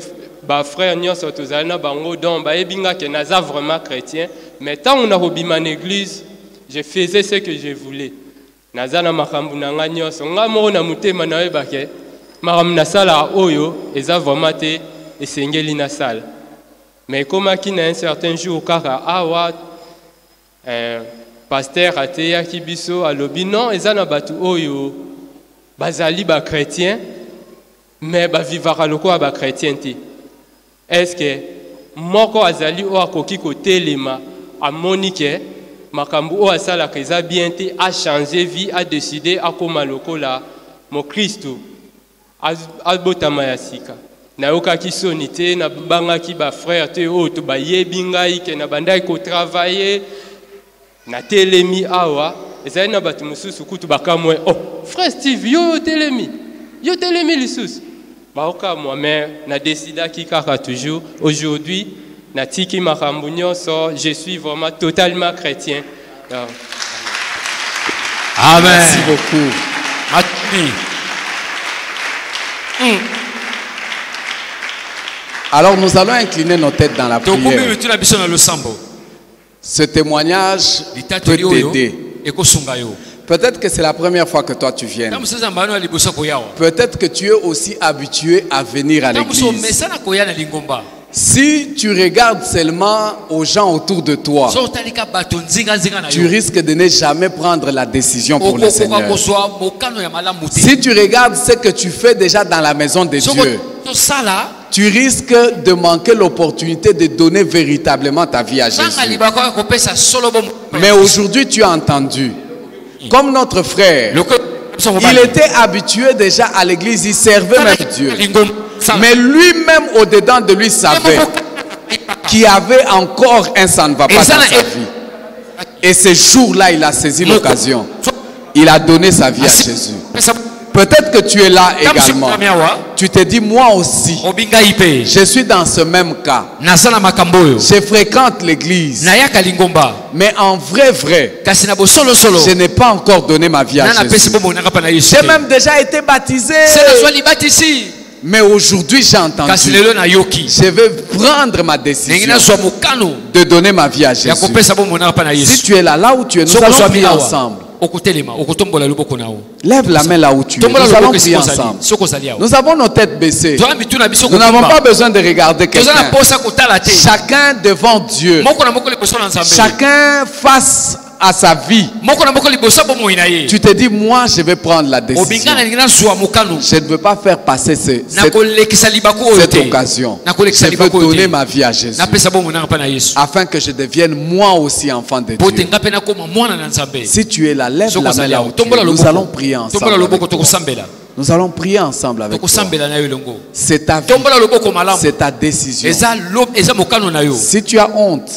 frère nyonso tozalina bango donc baebinga ke naza vraiment chrétien mais tant on a robima en église je faisais ce que je voulais naza na makambu na nga nyonso nga mo na mutema na yebake makambu na sala oyo eza vraiment te esengeli na sala mais comme qui na un certain jour kaka awa pasteur ateya kibiso alobi non eza na batu oyo bazali ba chrétien mais ba vivara loko ba chrétien te. Est-ce que moko azali o akoki ko telema à Monique, Makambu a ça la keza bien te a changé vie, a décidé à koma lokola mon Christ a botama yasika. Na yoka ki sonité na banga ki ba frère te o to ba yebinga ike na bandai ko travailler na telemi awa ezali na batu mususu kutu bakamwe oh frère Steve yo telemi lisusu baoka moi mais na décida ki kaka toujours aujourd'hui na tiki makambu nyonso je suis vraiment totalement chrétien. Amen. Merci beaucoup. Alors nous allons incliner nos têtes dans la prière. Ce témoignage peut t'aider. Peut-être que c'est la première fois que toi tu viens. Peut-être que tu es aussi habitué à venir à l'église. Si tu regardes seulement aux gens autour de toi, tu risques de ne jamais prendre la décision pour le Seigneur. Si tu regardes ce que tu fais déjà dans la maison de Dieu, tu risques de manquer l'opportunité de donner véritablement ta vie à Jésus. Mais aujourd'hui, tu as entendu, comme notre frère, il était habitué déjà à l'église, il servait même Dieu. Mais lui-même, au-dedans de lui, savait qu'il y avait encore un ça ne va pas dans sa vie. Et ce jour-là, il a saisi l'occasion. Il a donné sa vie à Jésus. Peut-être que tu es là également. Tu te dis, moi aussi, je suis dans ce même cas. Je fréquente l'église. Mais en vrai, je n'ai pas encore donné ma vie à Jésus. J'ai même déjà été baptisé. Mais aujourd'hui, j'ai entendu. Je vais prendre ma décision de donner ma vie à Jésus. Si tu es là où tu es, nous allons prier ensemble. Lève la main là où tu es. Nous allons prier ensemble. Nous avons nos têtes baissées. Nous n'avons pas besoin de regarder quelqu'un. Chacun devant Dieu. Chacun face à sa vie. Tu te dis, moi je vais prendre la décision. Je ne veux pas faire passer cette occasion. Je veux donner ma vie à Jésus afin que je devienne moi aussi enfant de Dieu. Si tu es là, lève la main là où tu es. Nous allons prier ensemble. Nous allons prier ensemble avec toi. C'est ta vie. C'est ta décision. Si tu as honte,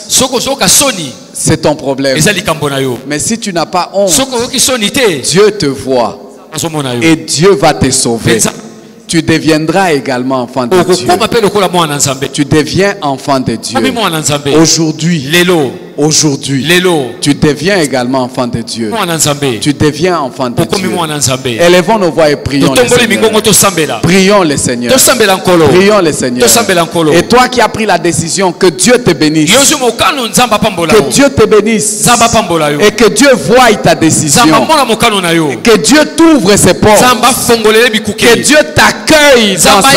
c'est ton problème. Mais si tu n'as pas honte, Dieu te voit et Dieu va te sauver. Tu deviendras également enfant de Dieu. Tu deviens enfant de Dieu. Aujourd'hui, tu deviens également enfant de Dieu. Tu deviens enfant de Dieu. Élevons nos voix et prions le Seigneur. Prions le Seigneur. Prions le Seigneur. Et toi qui as pris la décision, que Dieu te bénisse. Que Dieu te bénisse. Et que Dieu voie ta décision. Que Dieu t'ouvre ses portes. Que Dieu t'accueille dans sa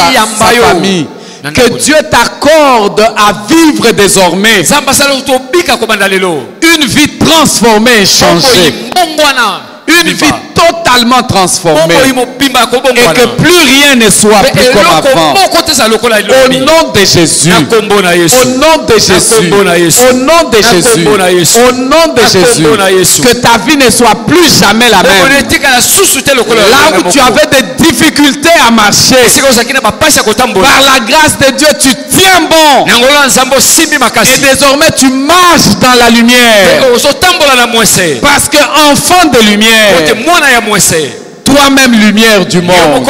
famille. Que Dieu t'accorde à vivre désormais une vie transformée et changée. Une vie totalement transformée. Et que plus rien ne soit plus comme avant. Au nom de Jésus. Au nom de Jésus. Au nom de Jésus. Au nom de Jésus. Que ta vie ne soit plus jamais la même. Là où tu avais des difficultés à marcher, par la grâce de Dieu, tu tiens bon. Et désormais, tu marches dans la lumière. Parce que enfant de lumière, toi-même lumière du monde.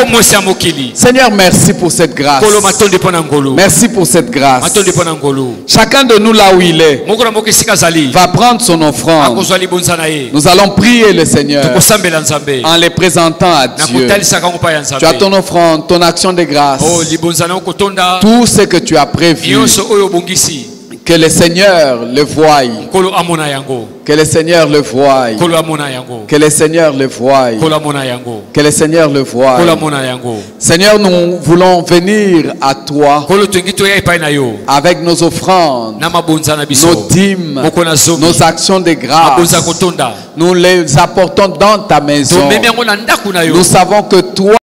Seigneur, merci pour cette grâce. Merci pour cette grâce. Chacun de nous là où il est va prendre son offrande. Nous allons prier le Seigneur en les présentant à Dieu. Tu as ton offrande, ton action de grâce, tout ce que tu as prévu. Que le Seigneur le voie. Que le Seigneur le voie. Que le Seigneur le voie. Que le Seigneur le voie. Seigneur, nous voulons venir à toi avec nos offrandes, nos dîmes, nos actions de grâce. Nous les apportons dans ta maison. Nous savons que toi